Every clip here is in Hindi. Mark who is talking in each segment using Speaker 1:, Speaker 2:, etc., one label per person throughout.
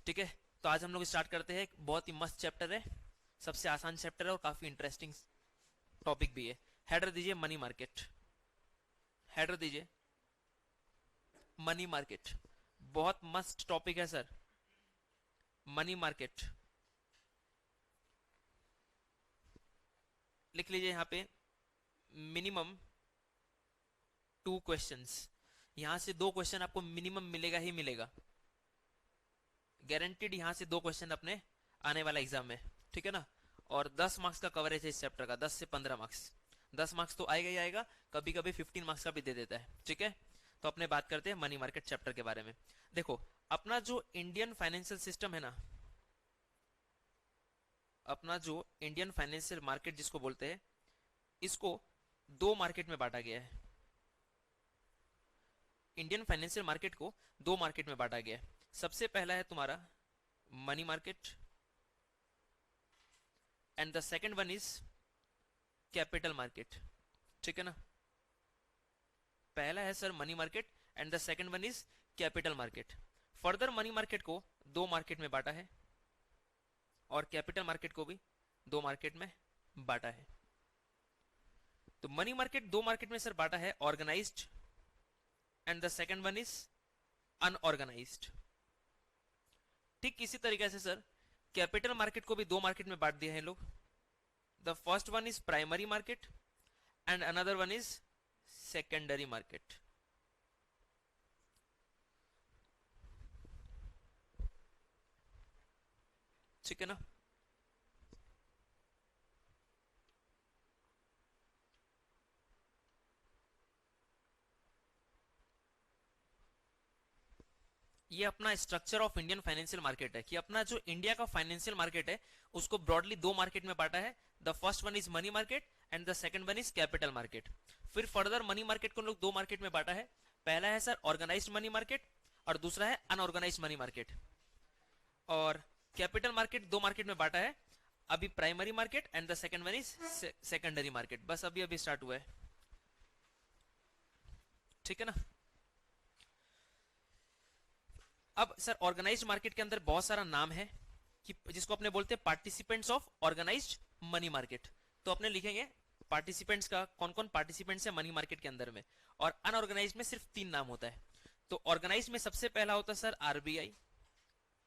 Speaker 1: ठीक है, तो आज हम लोग स्टार्ट करते हैं। एक बहुत ही मस्त चैप्टर है, सबसे आसान चैप्टर है और काफी इंटरेस्टिंग टॉपिक भी है। हेडर दीजिए मनी मार्केट, हेडर दीजिए मनी मार्केट। बहुत मस्त टॉपिक है सर, मनी मार्केट। लिख लीजिए यहां पे मिनिमम 2 क्वेश्चंस। यहां से 2 क्वेश्चन आपको मिनिमम मिलेगा ही मिलेगा, गारंटीड। यहां से 2 क्वेश्चन अपने आने वाला एग्जाम में, ठीक है ना। और 10 मार्क्स का कवरेज है इस चैप्टर का, 10 से 15 मार्क्स। 10 मार्क्स तो आएगा ही आएगा, कभी कभी 15 मार्क्स का भी दे देता है, ठीक है। तो अपने बात करते हैं मनी मार्केट चैप्टर के बारे में। देखो, अपना जो इंडियन फाइनेंशियल सिस्टम है ना, अपना जो इंडियन फाइनेंशियल मार्केट जिसको बोलते हैं, इसको 2 मार्केट में बांटा गया है। इंडियन फाइनेंशियल मार्केट को 2 मार्केट में बांटा गया है। सबसे पहला है तुम्हारा money market and the second one is capital market, ठीक है ना। पहला है sir money market and the second one is capital market. Further money market को 2 मार्केट में बांटा है और कैपिटल मार्केट को भी 2 मार्केट में बांटा है। तो मनी मार्केट 2 मार्केट में सर बांटा है, organised and the second one is unorganised. ठीक इसी तरीके से सर कैपिटल मार्केट को भी 2 मार्केट में बांट दिया है लोग। The first one is primary market and another one is secondary market. ठीक है ना। ये अपना structure of Indian financial market है कि अपना जो इंडिया का फाइनेंशियल मार्केट है उसको ब्रॉडली 2 मार्केट में बांटा है। The first one is money market and the second one is capital market. फिर फर्दर मनी मार्केट को लोग 2 मार्केट में बांटा है। पहला है सर ऑर्गेनाइज्ड मनी मार्केट और दूसरा है अनऑर्गेनाइज्ड मनी मार्केट। और कैपिटल मार्केट 2 मार्केट में बांटा है, अभी primary market and the second one is secondary market. बस अभी अभी स्टार्ट हुआ है, ठीक है ना। अब सर ऑर्गेनाइज्ड मार्केट के अंदर बहुत सारा नाम है कि जिसको अपने बोलते हैं participants of organised money market. तो अपने लिखेंगे पार्टिसिपेंट्स का, कौन कौन पार्टिसिपेंट्स है मनी मार्केट के अंदर में। और अनऑर्गेनाइज्ड में सिर्फ 3 नाम होता है। तो ऑर्गेनाइज्ड में सबसे पहला होता है सर आरबीआई,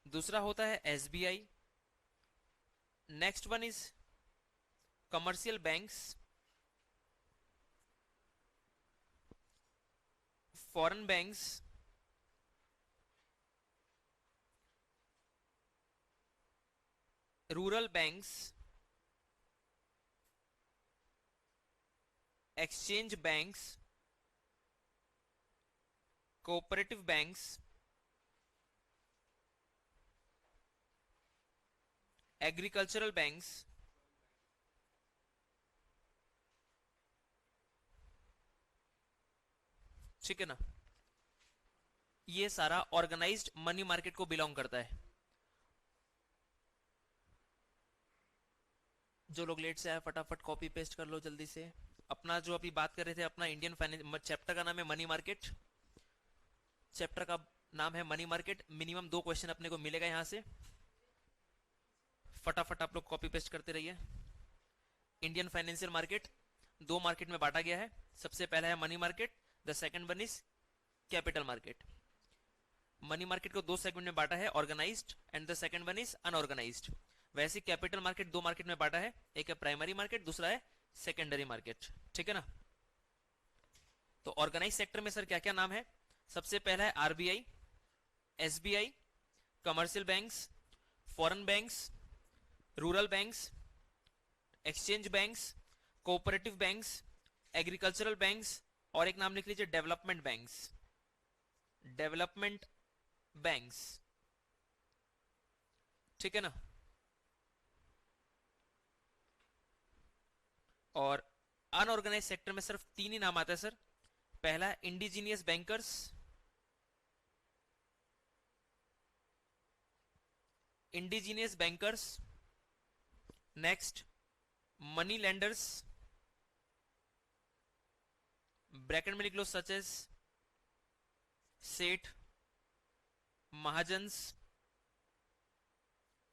Speaker 1: दूसरा होता है SBI, next one is commercial banks, foreign banks, rural banks, exchange banks, cooperative banks, agricultural banks, ठीक है ना। ये सारा ऑर्गेनाइज्ड मनी मार्केट को बिलोंग करता है। जो लोग लेट से आए फटाफट कॉपी पेस्ट कर लो जल्दी से। अपना जो अभी बात कर रहे थे, अपना इंडियन फाइनेंस चैप्टर का नाम है मनी मार्केट। चैप्टर का नाम है मनी मार्केट। मिनिमम 2 क्वेश्चन अपने को मिलेगा यहां से, फटाफट आप लोग कॉपी पेस्ट करते रहिए। इंडियन फाइनेंशियल मार्केट 2 मार्केट में बांटा गया है। सबसे पहला है money market, the second one is capital market. Money market को 2 सेगमेंट में बांटा है, organised and the second one is unorganised. वैसे कैपिटल मार्केट 2 मार्केट में बांटा है, एक है प्राइमरी मार्केट, दूसरा है सेकेंडरी मार्केट, ठीक है ना। तो ऑर्गेनाइज सेक्टर में सर क्या क्या नाम है। सबसे पहला है RBI, SBI, commercial banks, foreign banks, rural banks, exchange banks, cooperative banks, agricultural banks, और एक नाम लिख लीजिए डेवलपमेंट बैंक्स। डेवलपमेंट बैंक्स, ठीक है ना। और अनऑर्गेनाइज सेक्टर में सिर्फ 3 ही नाम आता है सर। पहला indigenous bankers, indigenous bankers, next money lenders, bracket में लिख लो सच एज सेठ, महाजन्स,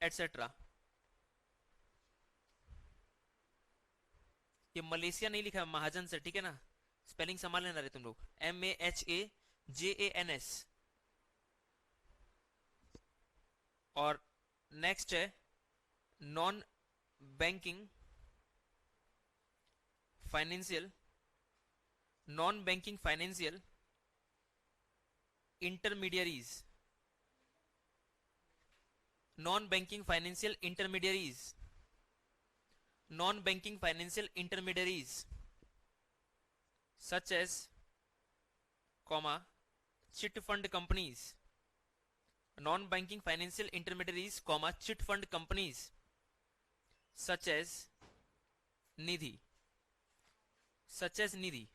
Speaker 1: एटसेट्रा। ये मलेशिया नहीं लिखा, महाजन से, ठीक है ना, स्पेलिंग संभाल लेना रे तुम लोग, MAHAJANS। और नेक्स्ट है non banking financial, non banking financial intermediaries, non banking financial intermediaries, non banking financial intermediaries such as comma chit fund companies, non banking financial intermediaries comma chit fund companies such as निधि, such as निधि।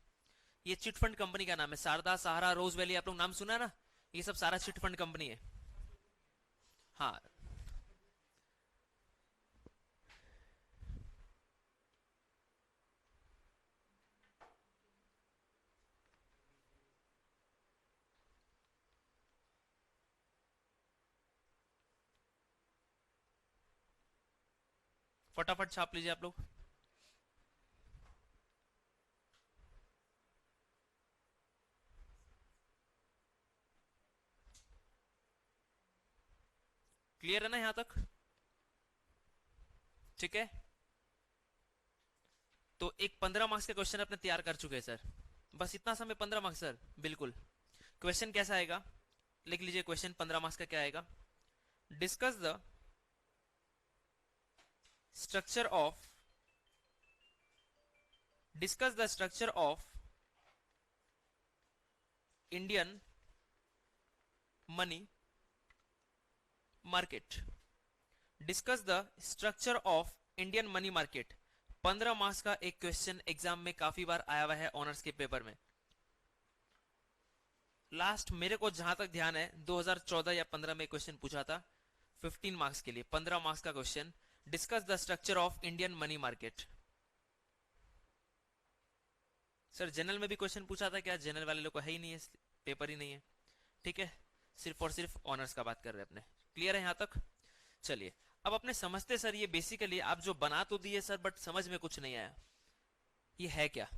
Speaker 1: ये चिट फंड कंपनी का नाम है, शारदा, सहारा, रोज वैली, आप लोग नाम सुना ना, ये सब सारा चिट फंड कंपनी है। हाँ, फटाफट छाप लीजिए आप लोग। क्लियर है ना यहां तक? ठीक है, तो एक 15 मार्क्स का क्वेश्चन अपने तैयार कर चुके हैं सर, बस इतना समय 15 मार्क्स सर, बिल्कुल। क्वेश्चन कैसा आएगा, लिख लीजिए क्वेश्चन 15 मार्क्स का क्या आएगा। Discuss the structure of, discuss the structure of Indian money market, discuss the structure of Indian money market. 15 marks का एक क्वेश्चन एग्जाम में काफी बार आया हुआ है ऑनर्स के पेपर में। लास्ट मेरे को जहां तक ध्यान है 2014 या 15 में क्वेश्चन पूछा था 15 मार्क्स के लिए, 15 मार्क्स का question, discuss the structure of Indian money market. Sir general में भी क्वेश्चन पूछा था क्या? जनरल वाले लोग को है ही नहीं है, पेपर ही नहीं है, ठीक है, सिर्फ और सिर्फ ऑनर्स का बात कर रहे हैं अपने। क्लियर है यहां तक? चलिए अब अपने समझते सर, ये बेसिकली आप जो बना तो दिए सर, बट समझ में कुछ नहीं आया, ये है क्या?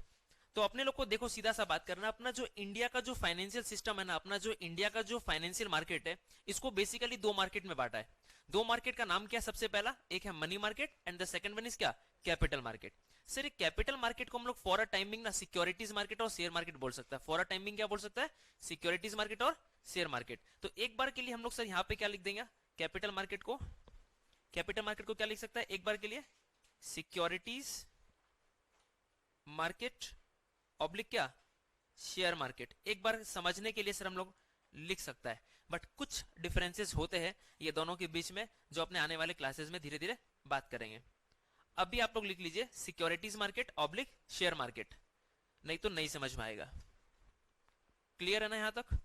Speaker 1: तो अपने लोग को देखो सीधा सा बात करना, अपना जो इंडिया का जो फाइनेंशियल सिस्टम है ना, अपना जो इंडिया का जो फाइनेंशियल मार्केट है, इसको बेसिकली दो मार्केट में बांटा है। दो मार्केट का नाम क्या है? सबसे पहला एक है money market and the second one is क्या? Capital market. Sir capital market को हम लोग फॉर अ टाइमिंग ना सिक्योरिटीज मार्केट और शेयर मार्केट बोल सकता है। फॉर अ टाइमिंग क्या बोल सकता है? सिक्योरिटीज मार्केट और शेयर मार्केट। तो एक बार के लिए हम लोग सर यहाँ पे क्या लिख देंगे? कैपिटल मार्केट को, कैपिटल मार्केट को क्या लिख सकता है एक बार के लिए? सिक्योरिटीज मार्केट ऑब्लिक क्या? Share market. एक बार समझने के लिए सर हम लोग लिख सकता है, बट कुछ डिफरेंसेस होते हैं ये दोनों के बीच में, जो अपने आने वाले क्लासेस में धीरे धीरे बात करेंगे। अभी आप लोग लिख लीजिए securities market oblique share market, नहीं तो नहीं समझ में आएगा। क्लियर है ना यहां तक?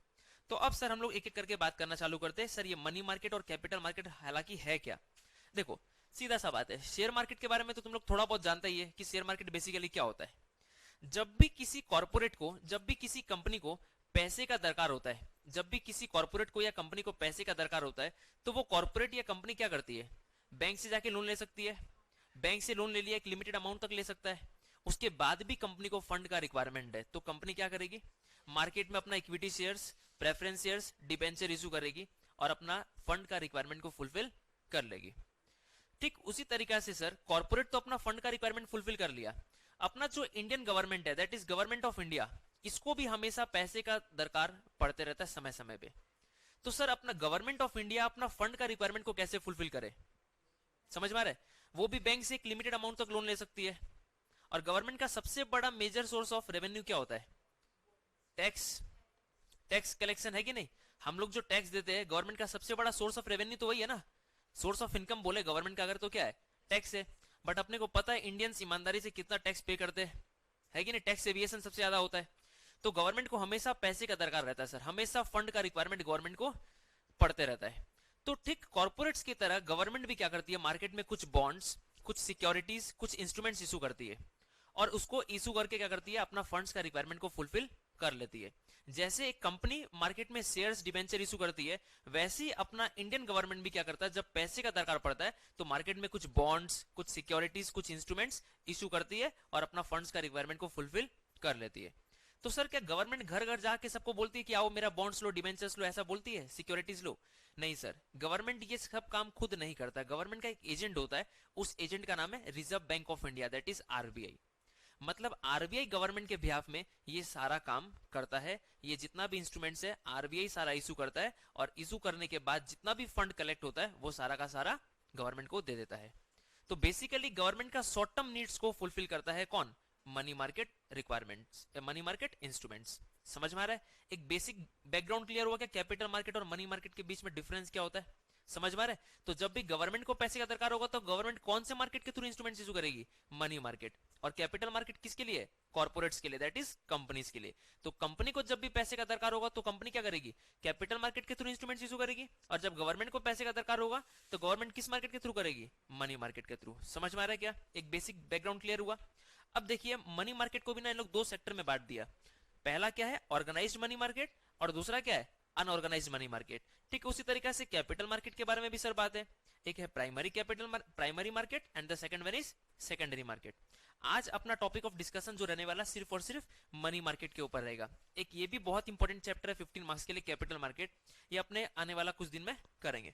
Speaker 1: तो अब सर हम लोग एक एक करके बात करना चालू करते हैं। सर ये मनी मार्केट और कैपिटल मार्केट हालांकि है क्या? देखो सीधा सा बात है, शेयर मार्केट के बारे में तो तुम लोग थोड़ा बहुत जानते ही है कि शेयर मार्केट बेसिकली क्या होता है। जब भी किसी कॉर्पोरेट को, जब भी किसी कंपनी को पैसे का दरकार होता है, जब भी किसी कॉर्पोरेट को या कंपनी को पैसे का दरकार होता है, तो वो कॉर्पोरेट या कंपनी क्या करती है? बैंक से जाके लोन ले सकती है, बैंक से लोन ले लिया एक लिमिटेड अमाउंट तक ले सकता है, उसके बाद भी कंपनी को फंड का रिक्वायरमेंट है, तो कंपनी क्या करेगी? मार्केट में अपना equity shares, preference shares, debenture issue करेगी और अपना फंड का रिक्वायरमेंट को फुलफिल कर लेगी। ठीक उसी तरीके से सर कॉर्पोरेट तो अपना फंड का रिक्वायरमेंट फुलफिल कर लिया, अपना जो इंडियन गवर्नमेंट है, that is government of India, इसको भी हमेशा पैसे का दरकार पड़ते रहता है समय समय पे। तो सर अपना गवर्नमेंट ऑफ इंडिया अपना फंड का रिक्वायरमेंट को कैसे फुलफिल करे? समझ में आ रहा है? वो भी बैंक से एक लिमिटेड अमाउंट तक लोन ले सकती है। और गवर्नमेंट का सबसे बड़ा मेजर सोर्स ऑफ रेवेन्यू क्या होता है? टैक्स, टैक्स कलेक्शन है कि नहीं? हम लोग जो टैक्स देते हैं, गवर्नमेंट का सबसे बड़ा सोर्स ऑफ रेवेन्यू तो वही है ना, सोर्स ऑफ इनकम बोले गवर्नमेंट का अगर तो क्या है? टैक्स है। बट अपने को पता है इंडियंस ईमानदारी से कितना टैक्स पे करते हैं, है कि नहीं? टैक्स एविएशन सबसे ज्यादा होता है। तो गवर्नमेंट को हमेशा पैसे का दरकार रहता है सर, हमेशा फंड का रिक्वायरमेंट गवर्नमेंट को पड़ते रहता है। तो ठीक कॉर्पोरेट्स की तरह गवर्नमेंट भी क्या करती है? मार्केट में कुछ बॉन्ड्स, कुछ सिक्योरिटीज, कुछ इंस्ट्रूमेंट्स इशू करती है, और उसको इशू करके क्या करती है? अपना फंड्स का रिक्वायरमेंट को फुलफिल कर लेती है। जैसे एक कंपनी मार्केट में शेयर्स डिबेंचर इशू करती है, वैसे ही अपना इंडियन गवर्नमेंट भी क्या करता है, जब पैसे का दरकार पड़ता है तो मार्केट में कुछ बॉन्ड्स, कुछ सिक्योरिटीज, कुछ इंस्ट्रूमेंट्स इशू करती है और अपना फंड्स का रिक्वायरमेंट को फुलफिल कर लेती है। तो सर क्या गवर्नमेंट घर घर जाके सबको बोलती है कि आओ मेरा बॉन्ड्स लो, डिबेंचर्स लो, ऐसा बोलती है, सिक्योरिटीज लो? नहीं सर, गवर्नमेंट ये सब काम खुद नहीं करता। गवर्नमेंट का एक एजेंट होता है, उस एजेंट का नाम है reserve bank of India, that is RBI. मतलब आरबीआई गवर्नमेंट के बिहाफ में ये सारा काम करता है। ये जितना भी इंस्ट्रूमेंट्स है आरबीआई सारा इशू करता है, और इशू करने के बाद जितना भी फंड कलेक्ट होता है वो सारा का सारा गवर्नमेंट को दे देता है। तो बेसिकली गवर्नमेंट का शॉर्ट टर्म नीड्स को फुलफिल करता है कौन? Money market requirements, money market instruments. समझ में आ रहा है? एक बेसिक बैकग्राउंड क्लियर हुआ क्या कैपिटल मार्केट और मनी मार्केट के बीच में डिफरेंस क्या होता है? समझ में आ रहा है? तो जब भी गवर्नमेंट को पैसे का दरकार होगा तो गवर्नमेंट कौन से मार्केट के थ्रू इंस्ट्रूमेंट्स इशू करेगी? Money market. और कैपिटल मार्केट किसके लिए? कॉर्पोरेट्स के लिए, दैट इज कंपनीज के लिए। तो कंपनी को जब भी पैसे का दरकार होगा तो कंपनी क्या करेगी? कैपिटल मार्केट के थ्रू इंस्ट्रूमेंट्स इशू करेगी। और जब गवर्नमेंट को पैसे का दरकार होगा तो गवर्नमेंट किस मार्केट के थ्रू करेगी? मनी मार्केट के थ्रू। समझ में आ रहा है क्या? एक बेसिक बैकग्राउंड क्लियर हुआ। अब देखिए मनी मार्केट को भी ना इन लोग दो सेक्टर में बांट दिया। पहला क्या है? ऑर्गेनाइज्ड मनी मार्केट, और दूसरा क्या है? Unorganised money market. ठीक उसी तरीके से कैपिटल मार्केट के बारे में भी सर बात है। एक है primary market and the second one is secondary market. आज अपना टॉपिक ऑफ डिस्कशन जो रहने वाला सिर्फ और सिर्फ मनी मार्केट के ऊपर रहेगा। एक ये भी बहुत इंपॉर्टेंट चैप्टर है 15 मार्क्स के लिए, कैपिटल मार्केट। ये अपने आने वाला कुछ दिन में करेंगे।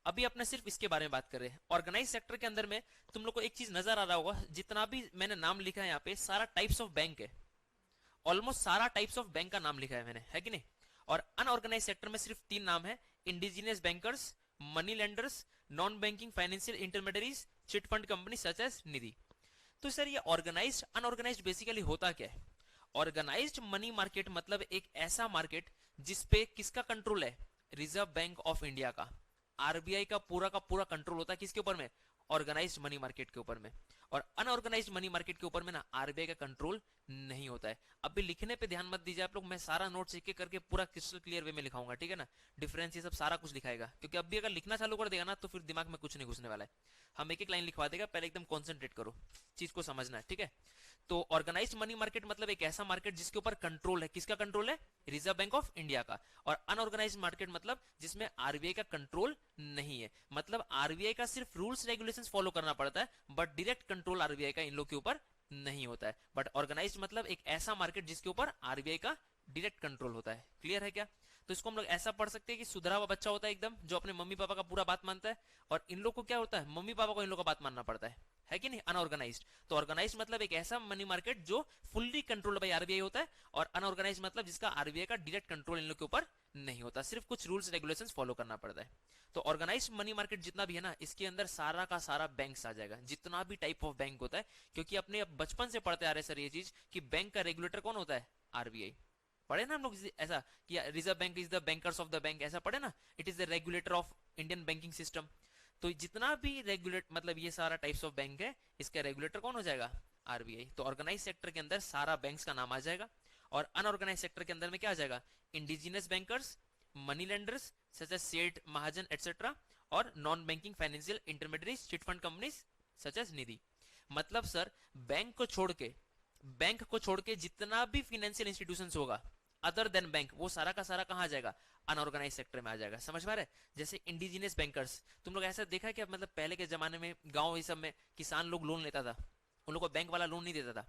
Speaker 1: अभी अपने सिर्फ इसके बारे में बात कर रहे हैं। ऑर्गेनाइज सेक्टर के अंदर में तुम लोग को एक चीज नजर आ रहा होगा, जितना भी मैंने नाम लिखा है यहाँ पे सारा टाइप्स ऑफ बैंक है। ऑलमोस्ट सारा टाइप्स ऑफ बैंक का नाम लिखा है मैंने, है कि नहीं? और अनऑर्गेनाइज सेक्टर में सिर्फ 3 नाम है: indigenous bankers, money lenders, non banking financial intermediaries, chit fund company such as nidhi. तो सर ये ऑर्गेनाइज्ड अनऑर्गेनाइज्ड बेसिकली होता क्या है? ऑर्गेनाइज्ड मनी मार्केट मतलब एक ऐसा मार्केट जिसपे किसका कंट्रोल है? रिजर्व बैंक ऑफ इंडिया का, आरबीआई का पूरा कंट्रोल होता है। किसके ऊपर में? ऑर्गेनाइज्ड मनी मार्केट के ऊपर में। और अनऑर्गेनाइज्ड मनी मार्केट के ऊपर में ना आरबीआई का कंट्रोल नहीं होता है। अभी लिखने पे ध्यान मत दीजिए आप लोग, मैं सारा नोट्स एक एक करके पूरा क्रिस्टल क्लियर वे में लिखाऊंगा, ठीक है ना? डिफरेंस ये सब सारा कुछ लिखाएगा, क्योंकि अभी अगर लिखना चालू कर देगा ना तो फिर दिमाग में कुछ नहीं घुसने वाला है। हम एक एक लाइन लिखवा देगा, पहले एकदम कॉन्सेंट्रेट करो, चीज को समझना है, ठीक है? तो ऑर्गेनाइज्ड मनी मार्केट मतलब एक ऐसा मार्केट जिसके ऊपर कंट्रोल है। किसका कंट्रोल है? रिजर्व बैंक ऑफ इंडिया का। और अनऑर्गेनाइज्ड मार्केट मतलब जिसमें आरबीआई का कंट्रोल नहीं है। मतलब आरबीआई का सिर्फ रूल्स रेगुलेशंस फॉलो करना पड़ता है, बट डायरेक्ट कंट्रोल आरबीआई का इन लोग के ऊपर नहीं होता है। बट ऑर्गेनाइज्ड मतलब एक ऐसा मार्केट जिसके ऊपर आरबीआई का डायरेक्ट कंट्रोल होता है। क्लियर है क्या? तो इसको हम लोग ऐसा पढ़ सकते हैं कि सुधरा हुआ बच्चा होता है एकदम, जो अपने मम्मी पापा का पूरा बात मानता है। और इन लोग को क्या होता है? मम्मी पापा को इन लोग का बात मानना पड़ता है कि नहीं? अनऑर्गेनाइज्ड। तो ऑर्गेनाइज्ड मतलब एक ऐसा मनी मार्केट जो फुल्ली कंट्रोल्ड बाय आरबीआई होता है, और अनऑर्गेनाइज्ड मतलब जिसका आरबीआई का डायरेक्ट कंट्रोल इन लोग के ऊपर नहीं होता, सिर्फ कुछ रूल्स रेगुलेशंस फॉलो करना पड़ता है। तो ऑर्गेनाइज्ड मनी मार्केट जितना भी है ना, इसके अंदर सारा का सारा बैंक्स आ जाएगा, जितना भी टाइप ऑफ बैंक होता है। क्योंकि अपने बचपन से पढ़ते आ रहे सर ये चीज कि बैंक का रेगुलेटर कौन होता है? आरबीआई। पढ़े ना हम लोग ऐसा कि reserve bank is the bankers of the bank, ऐसा पढ़े ना? It is the regulator of Indian banking system. तो जितना भी रेगुलेट मतलब ये सारा टाइप्स ऑफ बैंक है, इसका रेगुलेटर कौन हो जाएगा? आरबीआई। तो ऑर्गेनाइज सेक्टर के अंदर सारा बैंक्स का नाम आ जाएगा। और अनऑर्गेनाइज सेक्टर के अंदर में क्या आ जाएगा? Indigenous bankers, money lenders such as seth, mahajan etcetera, और non banking financial intermediaries, chit fund companies such as nidhi. मतलब सर बैंक को छोड़ के जितना भी फाइनेंशियल इंस्टीट्यूशंस होगा अदर देन बैंक, वो सारा का सारा कहाँ आ जाएगा? अनऑर्गेनाइज सेक्टर में आ जाएगा। समझ में आ रहा है? जैसे इंडिजिनियस बैंकर्स, तुम लोग ऐसा देखा है कि मतलब पहले के जमाने में गांव ये सब में किसान लोग लोन लेता था, उन लोग को बैंक वाला लोन नहीं देता था,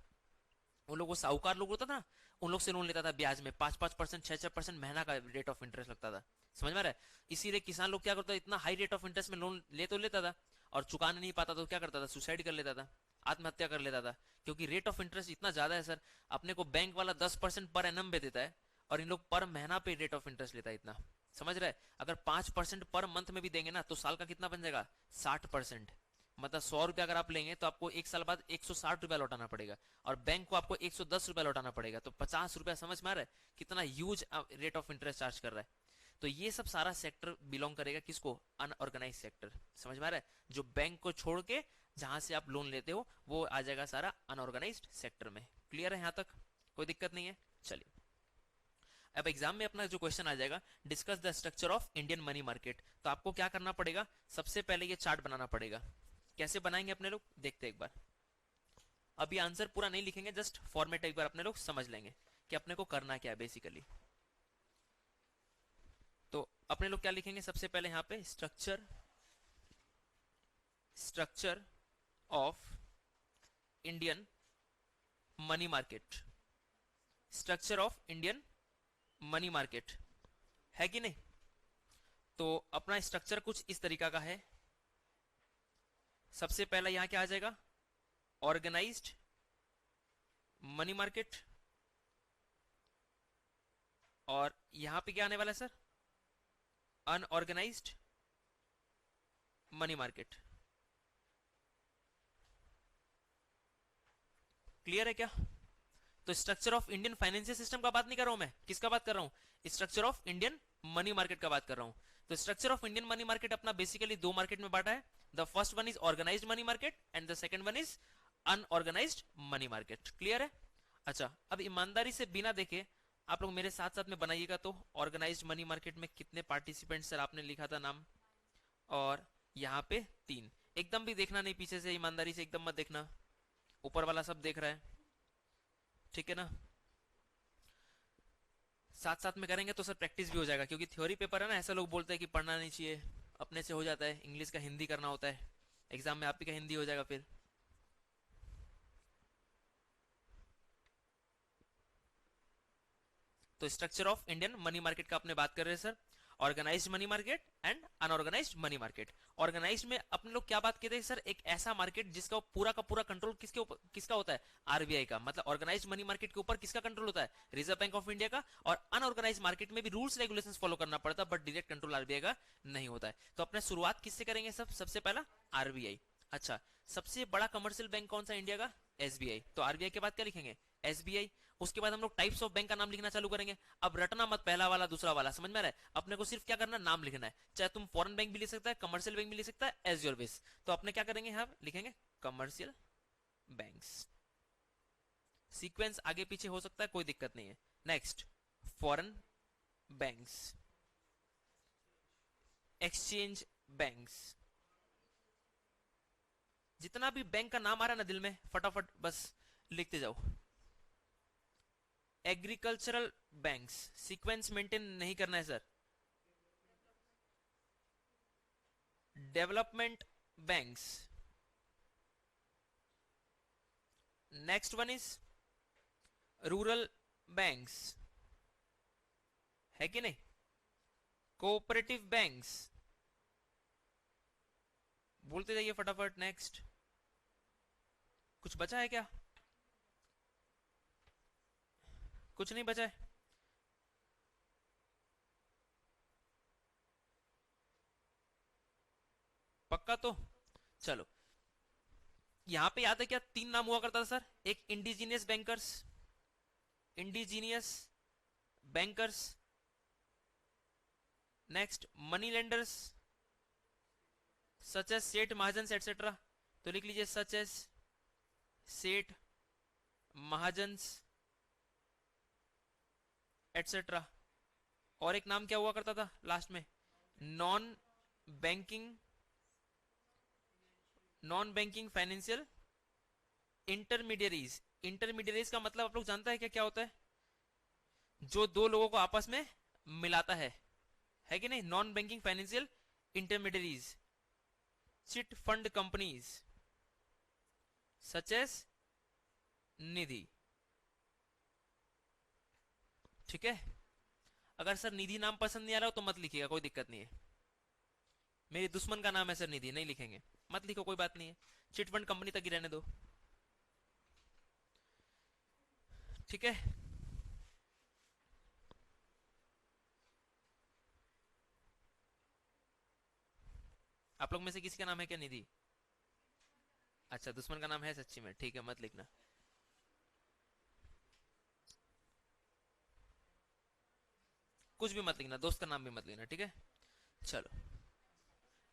Speaker 1: उन लोग को साहूकार लोग होता था, उन लोग से लोन लेता था ब्याज में 5-5%, 6-6% महीना का रेट ऑफ इंटरेस्ट लगता था। समझ में आ रहा है? इसीलिए किसान लोग क्या करता था, इतना हाई रेट ऑफ इंटरेस्ट में लोन ले तो लेता था, और चुकाने नहीं पाता तो क्या करता था? सुसाइड कर लेता था, आत्महत्या कर लेता था। क्योंकि रेट ऑफ इंटरेस्ट इतना ज्यादा है सर, अपने को बैंक वाला 10% पर एनम पे देता है, और इन लोग पर महीना पे रेट ऑफ इंटरेस्ट लेता है इतना। समझ रहे? अगर 5% पर मंथ में भी देंगे ना तो साल का कितना बन जाएगा? 60%। मतलब 100 रुपया अगर आप लेंगे तो आपको 1 साल बाद 160 रुपया लौटाना पड़ेगा, और बैंक को आपको 110 रुपया लौटाना पड़ेगा। तो 50 रुपया, समझ में आ रहा है कितना huge rate of interest charge कर रहा है? तो ये सब सारा सेक्टर बिलोंग करेगा किसको? Unorganised sector. समझ में आ रहा है? जो बैंक को छोड़ के जहां से आप लोन लेते हो वो आ जाएगा सारा अनऑर्गेनाइज्ड सेक्टर में। क्लियर है? यहां तक कोई दिक्कत नहीं है? चलिए अब एग्जाम में अपना जो क्वेश्चन आ जाएगा, discuss the structure of Indian money market. तो आपको क्या करना पड़ेगा? सबसे पहले ये चार्ट बनाना पड़ेगा। कैसे बनाएंगे अपने लोग? देखते एक बार। अभी आंसर पूरा नहीं लिखेंगे, जस्ट फॉर्मेट एक बार अपने लोग समझ लेंगे कि अपने को करना क्या है बेसिकली। तो अपने लोग क्या लिखेंगे सबसे पहले यहाँ पे, structure of Indian money market, structure of Indian money market, है कि नहीं। तो अपना स्ट्रक्चर कुछ इस तरीका का है। सबसे पहला यहां क्या आ जाएगा, ऑर्गेनाइज्ड मनी मार्केट, और यहां पे क्या आने वाला है sir, unorganised money market. Clear है क्या। तो structure of Indian financial system का बात नहीं कर रहा हूं मैं, किसका बात कर रहा हूं, structure of Indian money market का बात कर रहा हूं। तो structure of Indian money market अपना बेसिकली दो मार्केट में बांटा है। The first one is organised money market and the second one is unorganised money market. Clear है। अच्छा, अब ईमानदारी से बिना देखे आप लोग मेरे साथ साथ में बनाइएगा। तो ऑर्गेनाइज्ड मनी मार्केट में कितने पार्टिसिपेंट सर आपने लिखा था नाम, और यहाँ पे 3। एकदम भी देखना नहीं पीछे से, ईमानदारी से एकदम मत देखना, ऊपर वाला सब देख रहा है, ठीक है ना। साथ साथ में करेंगे तो सर प्रैक्टिस भी हो जाएगा, क्योंकि थ्योरी पेपर है ना, ऐसा लोग बोलते हैं कि पढ़ना नहीं चाहिए, अपने से हो जाता है। इंग्लिश का हिंदी करना होता है, एग्जाम में आप ही का हिंदी हो जाएगा फिर। तो structure of Indian money market का अपने बात कर रहे हैं sir, organised money market and unorganised money market. Organised में अपने लोग क्या बात कहते हैं सर, एक ऐसा मार्केट जिसका पूरा का पूरा कंट्रोल किसके ऊपर, किसका होता है, आरबीआई का। मतलब ऑर्गेनाइज्ड मनी मार्केट के ऊपर किसका कंट्रोल होता है, रिजर्व बैंक ऑफ इंडिया का। और अनऑर्गेनाइज्ड मार्केट में भी रूल्स रेगुलेशंस फॉलो करना पड़ता है, बट डायरेक्ट कंट्रोल आरबीआई का नहीं होता है। तो अपने शुरुआत किससे करेंगे सब, सबसे पहला आरबीआई। अच्छा, सबसे बड़ा कमर्शियल बैंक कौन सा इंडिया का, एसबीआई। तो आरबीआई के बाद क्या लिखेंगे, एसबीआई। उसके बाद हम लोग टाइप्स ऑफ बैंक का नाम लिखना चालू करेंगे। अब रटना मत पहला वाला दूसरा वाला, समझ में आ रहा है। अपने को सिर्फ क्या करना, नाम लिखना है। चाहे तुम फॉरेन बैंक भी लिख सकता है, कमर्शियल बैंक भी लिख सकता है, एज योर विश। तो अपने क्या करेंगे, यहाँ लिखेंगे कमर्शियल बैंक्स। सीक्वेंस आगे पीछे हो सकता है, कोई दिक्कत नहीं है। Next, foreign banks, exchange banks. जितना भी बैंक का नाम आ रहा है ना दिल में, फटाफट बस लिखते जाओ। एग्रीकल्चरल बैंक्स, सीक्वेंस मेंटेन नहीं करना है sir. Development banks, next one is rural banks, है कि नहीं। कोऑपरेटिव बैंक्स, बोलते जाइए फटाफट। नेक्स्ट, कुछ बचा है क्या, कुछ नहीं बचा है। पक्का तो चलो, यहां पे याद है क्या, 3 नाम हुआ करता था सर। एक indigenous bankers, indigenous bankers. Next, money lenders such as seth, mahajan etcetera. तो लिख लीजिए सच एज सेठ, महाजन्स एटसेट्रा। और एक नाम क्या हुआ करता था लास्ट में, non banking, non banking financial intermediaries. Intermediaries का मतलब आप लोग जानते हैं क्या क्या होता है, जो दो लोगों को आपस में मिलाता है कि नहीं। Non banking financial intermediaries, chit fund companies such as nidhi, ठीक है। अगर सर निधि नाम पसंद नहीं आ रहा हो तो मत लिखिएगा, कोई दिक्कत नहीं है। मेरी दुश्मन का नाम है सर निधि, नहीं लिखेंगे, मत लिखो, कोई बात नहीं है। चिट फंड कंपनी तक ही रहने दो, ठीक है। आप लोग में से किसी का नाम है क्या निधि? अच्छा, दुश्मन का नाम है सच्ची में, ठीक है, मत लिखना। कुछ भी मत लिखना, दोस्त का नाम भी मत लिखना, ठीक है। चलो,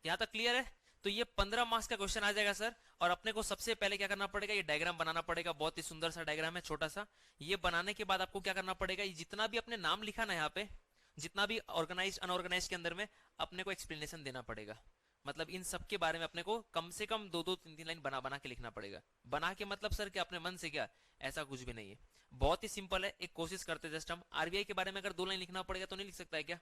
Speaker 1: यहां तक क्लियर है। तो ये 15 मार्क्स का क्वेश्चन आ जाएगा सर। और अपने को सबसे पहले क्या करना पड़ेगा, ये डायग्राम बनाना पड़ेगा। बहुत ही सुंदर सा डायग्राम है, छोटा सा। ये बनाने के बाद आपको क्या करना पड़ेगा, ये जितना भी अपने नाम लिखा ना यहाँ पे, जितना भी ऑर्गेनाइज अनऑर्गेनाइज के अंदर में, अपने को एक्सप्लेनेशन देना पड़ेगा। मतलब इन सब के बारे में अपने को कम से कम 2-2 3-3 लाइन बना बना के लिखना पड़ेगा। बना के मतलब सर कि अपने मन से क्या, ऐसा कुछ भी नहीं है, बहुत ही सिंपल है। एक कोशिश करते जस्ट हम, आरबीआई के बारे में अगर 2 लाइन लिखना पड़ेगा तो नहीं लिख सकता है क्या?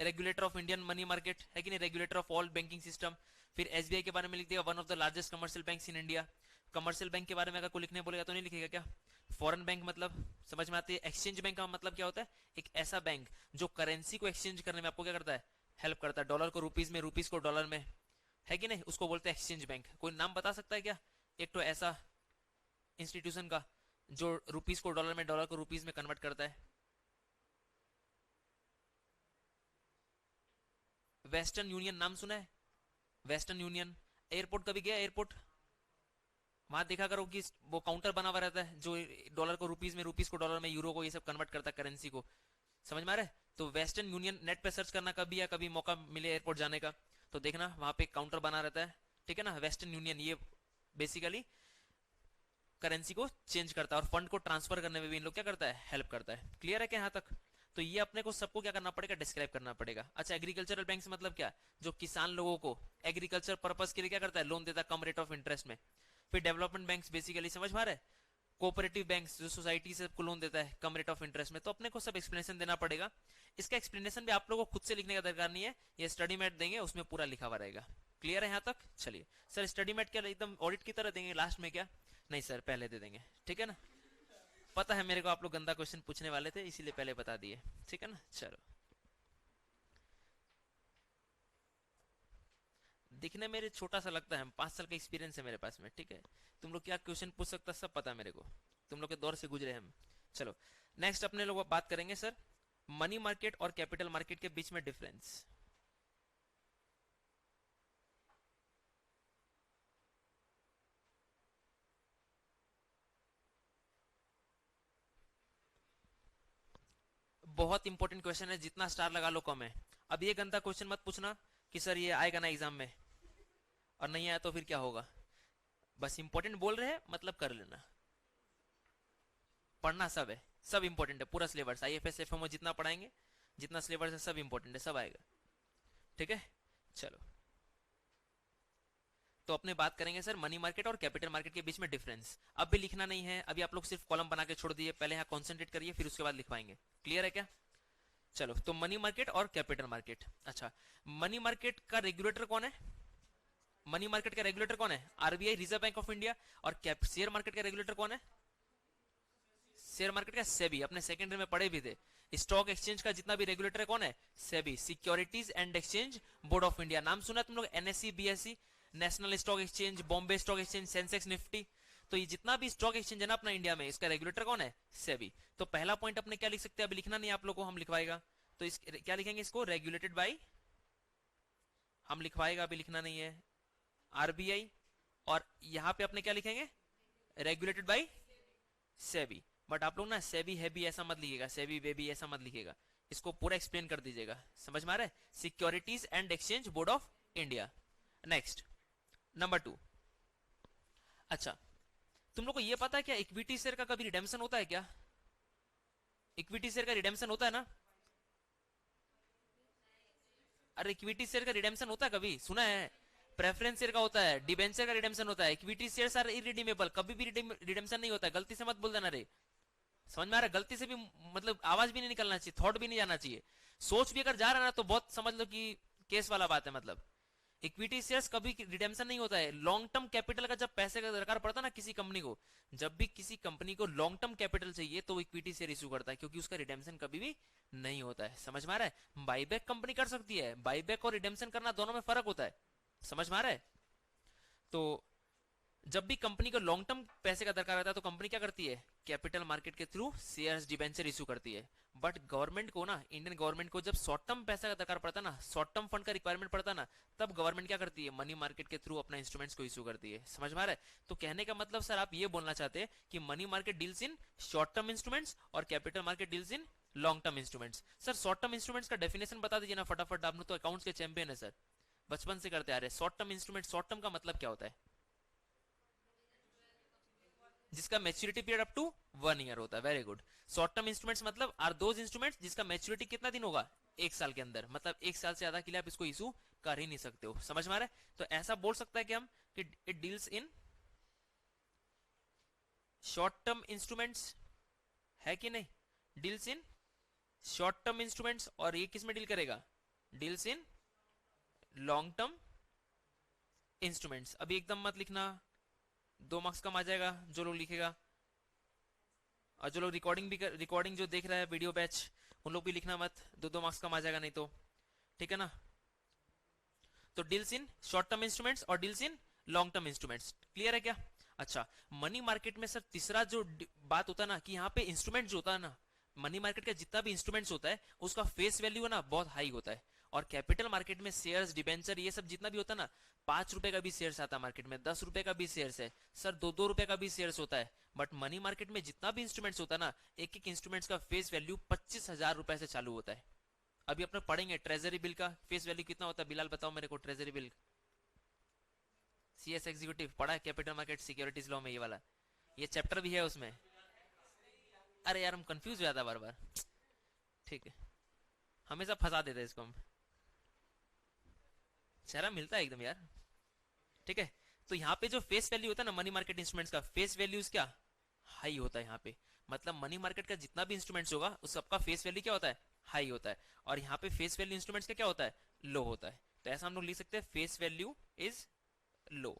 Speaker 1: Regulator of Indian money market है कि नहीं, regulator of all banking system. फिर एसबीआई के बारे में लिख देगा, one of the largest commercial banks in India. Commercial bank के बारे में अगर कोई लिखने बोलेगा तो नहीं लिखेगा क्या? फॉरेन बैंक मतलब समझ में आती है। एक्सचेंज बैंक का मतलब क्या होता है? एक ऐसा बैंक जो करेंसी को एक्सचेंज करने में आपको क्या करता है? हेल्प करता है। डॉलर को रुपीज में, रुपीज को डॉलर में, है कि नहीं, उसको बोलते हैं एक्सचेंज बैंक। कोई नाम बता सकता है क्या एक तो ऐसा इंस्टीट्यूशन का जो रुपीज को डॉलर में, डॉलर को रुपीज में कन्वर्ट करता है? वेस्टर्न यूनियन नाम सुना है? Western union. एयरपोर्ट कभी गया एयरपोर्ट? वहां देखा करो कि वो काउंटर बना हुआ रहता है जो डॉलर को रुपीज में, रुपीज को डॉलर में, यूरो को, ये सब कन्वर्ट करता है करेंसी को। समझ में आ रहा है? तो वेस्टर्न यूनियन नेट पे सर्च करना कभी, या कभी मौका मिले एयरपोर्ट जाने का तो देखना वहां पे काउंटर बना रहता है, ठीक है ना। वेस्टर्न यूनियन ये बेसिकली करेंसी को चेंज करता है और फंड को ट्रांसफर करने में भी इन लोग क्या करता है? हेल्प करता है। क्लियर है क्या यहाँ तक? तो ये अपने को सबको क्या करना पड़ेगा? डिस्क्राइब करना पड़ेगा। अच्छा, एग्रीकल्चरल बैंक मतलब क्या? जो किसान लोगों को एग्रीकल्चर पर्पस के लिए क्या करता है? लोन देता है कम रेट ऑफ इंटरेस्ट में। फिर डेवलपमेंट बैंक्स बेसिकली समझ में आ रहा है? कोऑपरेटिव बैंक्स जो सोसाइटी से लोन देता है कम रेट ऑफ इंटरेस्ट में। तो अपने को सब एक्सप्लेनेशन देना पड़ेगा। इसका एक्सप्लेनेशन भी आप लोगों को खुद से लिखने का दरकार नहीं है, ये स्टडी मैट देंगे उसमें पूरा लिखा हुआ रहेगा। क्लियर है यहाँ तक? चलिए सर, स्टडी मैट क्या एकदम ऑडिट की तरह देंगे लास्ट में क्या? नहीं सर, पहले दे देंगे, ठीक है ना। पता है मेरे को आप लोग गंदा क्वेश्चन पूछने वाले थे, इसीलिए पहले बता दिए, ठीक है ना। चलो, दिखने मेरे छोटा सा लगता है, 5 साल का एक्सपीरियंस है मेरे पास में, ठीक है। तुम लोग क्या क्वेश्चन पूछ सकता सब पता है मेरे को, तुम लोग के दौर से गुजरे हम। चलो नेक्स्ट अपने लोग बात करेंगे सर मनी मार्केट और कैपिटल मार्केट के बीच में डिफरेंस। बहुत इंपॉर्टेंट क्वेश्चन है, जितना स्टार लगा लो कम है। अब ये गंदा क्वेश्चन मत पूछना कि सर ये आएगा ना एग्जाम में, और नहीं आया तो फिर क्या होगा। बस इंपॉर्टेंट बोल रहे हैं मतलब कर लेना। पढ़ना सब है, सब इंपॉर्टेंट है, पूरा सिलेबस आईएफएस एफएमओ जितना पढ़ाएंगे, जितना सिलेबस है सब इंपॉर्टेंट है, सब आएगा, ठीक है। चलो, तो अपने बात करेंगे सर मनी मार्केट और कैपिटल मार्केट के बीच में डिफरेंस। अब भी लिखना नहीं है, अभी आप लोग सिर्फ कॉलम बना के छोड़ दिए, पहले यहाँ कॉन्सेंट्रेट करिए फिर उसके बाद लिखवाएंगे। क्लियर है क्या? चलो, तो मनी मार्केट और कैपिटल मार्केट। अच्छा, मनी मार्केट का रेगुलेटर कौन है? मनी मार्केट का रेगुलेटर कौन है? RBI, reserve bank of India. और शेयर मार्केट का रेगुलेटर कौन है? शेयर मार्केट का सेबी, अपने सेकेंडरी में पढ़े भी थे। स्टॉक एक्सचेंज का जितना भी रेगुलेटर है कौन है? SEBI, securities and exchange board of India. नाम सुना तुम लोग? NSC, BSc, national stock exchange, Bombay stock exchange, Sensex, Nifty. तो ये जितना भी स्टॉक एक्सचेंज है ना अपना इंडिया में, इसका रेगुलेटर कौन है? सेबी। तो पहला पॉइंट अपने क्या लिख सकते हैं? अभी लिखना नहीं आप लोग को, हम लिखवाएगा। तो इस क्या लिखेंगे? इसको रेगुलेटेड बाई, हम लिखवाएगा, अभी लिखना नहीं है, आरबीआई। और यहां पे अपने क्या लिखेंगे? Regulated by SEBI. बट आप लोग ना सेबी है भी ऐसा मत लिखिएगा, सेबी बेबी ऐसा मत लिखिएगा, इसको पूरा एक्सप्लेन कर दीजिएगा। समझ में आ रहा है? Securities and exchange board of India. Next, number 2। अच्छा, तुम लोग को ये पता है क्या इक्विटी शेयर का कभी रिडेम्पशन होता है क्या? इक्विटी शेयर का रिडेम्पशन होता है ना? अरे इक्विटी शेयर का रिडेम्पशन होता है कभी? सुना है? प्रेफरेंस शेयर का होता है, डिबेंचर का रिडेम्पशन होता है। इक्विटी शेयर्स आर इरिडीमेबल, कभी भी रिडेम्पशन नहीं होता है। गलती से मत बोल देना रे, समझ में आ रहा है? गलती से भी मतलब आवाज भी नहीं निकलना चाहिए, थॉट भी नहीं जाना चाहिए। सोच भी अगर जा रहा है ना तो बहुत समझ लो कि केस वाला बात है। मतलब इक्विटी शेयर्स कभी रिडेम्पशन नहीं होता है। लॉन्ग टर्म कैपिटल का जब पैसे का दरकार पड़ता है ना किसी कंपनी को, जब भी किसी कंपनी को लॉन्ग टर्म कैपिटल चाहिए तो इक्विटी शेयर इशू करता है, क्योंकि उसका रिडेम्पशन कभी भी नहीं होता है। समझ में आ रहा है? बाईबैक कंपनी कर सकती है, बाईबैक और रिडेम्पशन करना दोनों में फर्क होता है। समझ में आ रहा है? तो जब भी कंपनी को लॉन्ग टर्म पैसे का दरकार रहता है तो कंपनी क्या करती है? कैपिटल मार्केट के थ्रू शेयर्स, डिबेंचर इशू करती है। बट गवर्नमेंट को ना, इंडियन गवर्नमेंट को जब शॉर्ट टर्म पैसा का दरकार पड़ता है ना, शॉर्ट टर्म फंड का रिक्वायरमेंट पड़ता है ना, तब गवर्नमेंट क्या करती है? मनी मार्केट के थ्रू अपना इंस्ट्रूमेंट्स को इशू करती है। समझ में आ रहा है? तो कहने का मतलब सर आप ये बोलना चाहते हैं कि money market deals in short term instruments और capital market deals in long term instruments. Sir short term instruments का डेफिनेशन बता दीजिए ना फटाफट, आप लोग तो अकाउंट्स के चैंपियन है सर, बचपन से करते आ रहे हैं। Short term instrument, short term का मतलब क्या होता है? जिसका maturity period up to 1 year होता है। Very good. Short term instruments मतलब आर दोज इंस्ट्रूमेंट्स जिसका मैच्योरिटी कितना दिन होगा? 1 साल के अंदर। मतलब 1 साल से ज्यादा के लिए आप इसको इशू कर ही नहीं सकते हो। समझ में आ रहा है? तो ऐसा बोल सकता है कि हम कि it deals in short term instruments है कि नहीं, deals in short term instruments, और ये किस में डील करेगा, deals in long term instruments. अभी एकदम मत लिखना, 2 मार्क्स कम आ जाएगा जो लोग लिखेगा, और जो लोग रिकॉर्डिंग जो देख रहा है वीडियो बैच, उन लोग भी लिखना मत, 2 मार्क्स कम आ जाएगा नहीं तो, ठीक है ना। तो deals in short term instruments और deals in long term instruments, clear है क्या। अच्छा, मनी मार्केट में सर तीसरा जो बात होता है ना, कि यहाँ पे इंस्ट्रूमेंट जो होता है ना, मनी मार्केट का जितना भी इंस्ट्रूमेंट्स होता है उसका फेस वैल्यू है ना बहुत हाई होता है, और कैपिटल मार्केट में शेयर्स, डिबेंचर, ये सब जितना भी होता है ना, 5 रुपए का भी शेयर्स आता है मार्केट में, 10 रुपए का भी शेयर्स है सर, 2-2 रुपए का भी शेयर्स होता है। बट मनी मार्केट में जितना भी इंस्ट्रूमेंट्स होता है ना, एक एक इंस्ट्रूमेंट्स का फेस वैल्यू 25,000 रुपए से चालू होता है। अभी अपने पढ़ेंगे ट्रेजरी बिल का फेस वैल्यू कितना होता है, बिलाल बताओ मेरे को, ट्रेजरी बिल सीएस एग्जीक्यूटिव पढ़ा है, कैपिटल मार्केट सिक्योरिटीज लॉ में ये वाला, ये चैप्टर भी है उसमें। अरे यार हम कंफ्यूज हो जाता बार बार, ठीक है, हमेशा फंसा देते हैं इसको हम, चेहरा मिलता है एकदम यार, ठीक है। तो यहाँ पे जो फेस वैल्यू होता है ना मनी मार्केट इंस्ट्रूमेंट्स का, फेस वैल्यूज क्या हाई होता है यहाँ पे, मतलब मनी मार्केट का जितना भी इंस्ट्रूमेंट्स होगा उस सबका फेस वैल्यू क्या होता है, हाई होता है, और यहाँ पे फेस वैल्यू इंस्ट्रूमेंट्स का क्या होता है, लो होता है। तो ऐसा हम लोग लिख सकते हैं face value is low,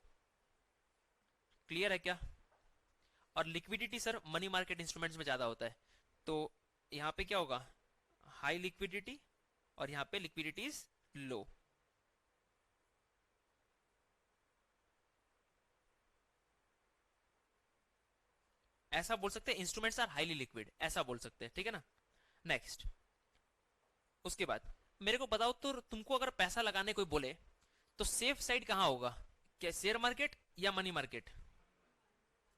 Speaker 1: clear है क्या। और liquidity sir money market instruments में ज्यादा होता है, तो यहाँ पे क्या होगा, हाई लिक्विडिटी, और यहाँ पे लिक्विडिटी इज लो। ऐसा बोल सकते हैं इंस्ट्रूमेंट्स आर हाईली लिक्विड, ऐसा बोल सकते हैं, ठीक है ना। नेक्स्ट, उसके बाद मेरे को बताओ, तो तुमको अगर पैसा लगाने कोई बोले तो सेफ साइड कहाँ होगा, क्या शेयर मार्केट या मनी मार्केट।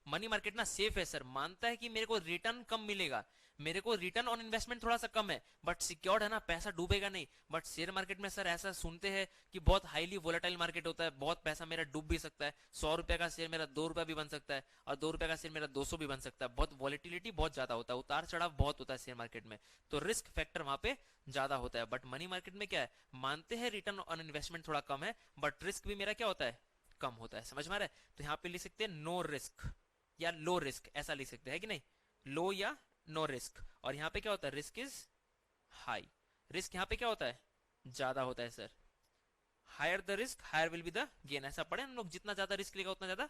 Speaker 1: मनी मार्केट ना सेफ है सर, मानता है कि मेरे को रिटर्न कम मिलेगा, मेरे को रिटर्न ऑन इन्वेस्टमेंट थोड़ा सा कम है, बट सिक्योर्ड है ना, पैसा डूबेगा नहीं। बट शेयर मार्केट में सर ऐसा सुनते हैं कि बहुत हाईली वोलेटाइल मार्केट होता है, बहुत पैसा मेरा डूब भी सकता है, 100 रुपए का शेयर मेरा 2 रुपया भी बन सकता है, और 2 रुपए का शेयर मेरा 200 भी बन सकता है, बहुत वॉलेटिलिटी बहुत ज्यादा होता है, उतार चढ़ाव बहुत होता है शेयर मार्केट में, तो रिस्क फैक्टर वहां पे ज्यादा होता है। बट मनी मार्केट में क्या है, मानते हैं रिटर्न ऑन इन्वेस्टमेंट थोड़ा कम है, बट रिस्क भी मेरा क्या होता है, कम होता है, समझ में आ रहा है। तो यहाँ पे लिख सकते हैं नो रिस्क या लो रिस्क, ऐसा लिख सकते हैं कि नहीं, लो या नो रिस्क। और यहाँ पे क्या होता है, रिस्क इज हाई, रिस्क यहाँ पे क्या होता है, ज्यादा होता है sir, higher the risk higher will be the gain, ऐसा पढ़े हम लोग, जितना ज्यादा रिस्क लेगा उतना ज्यादा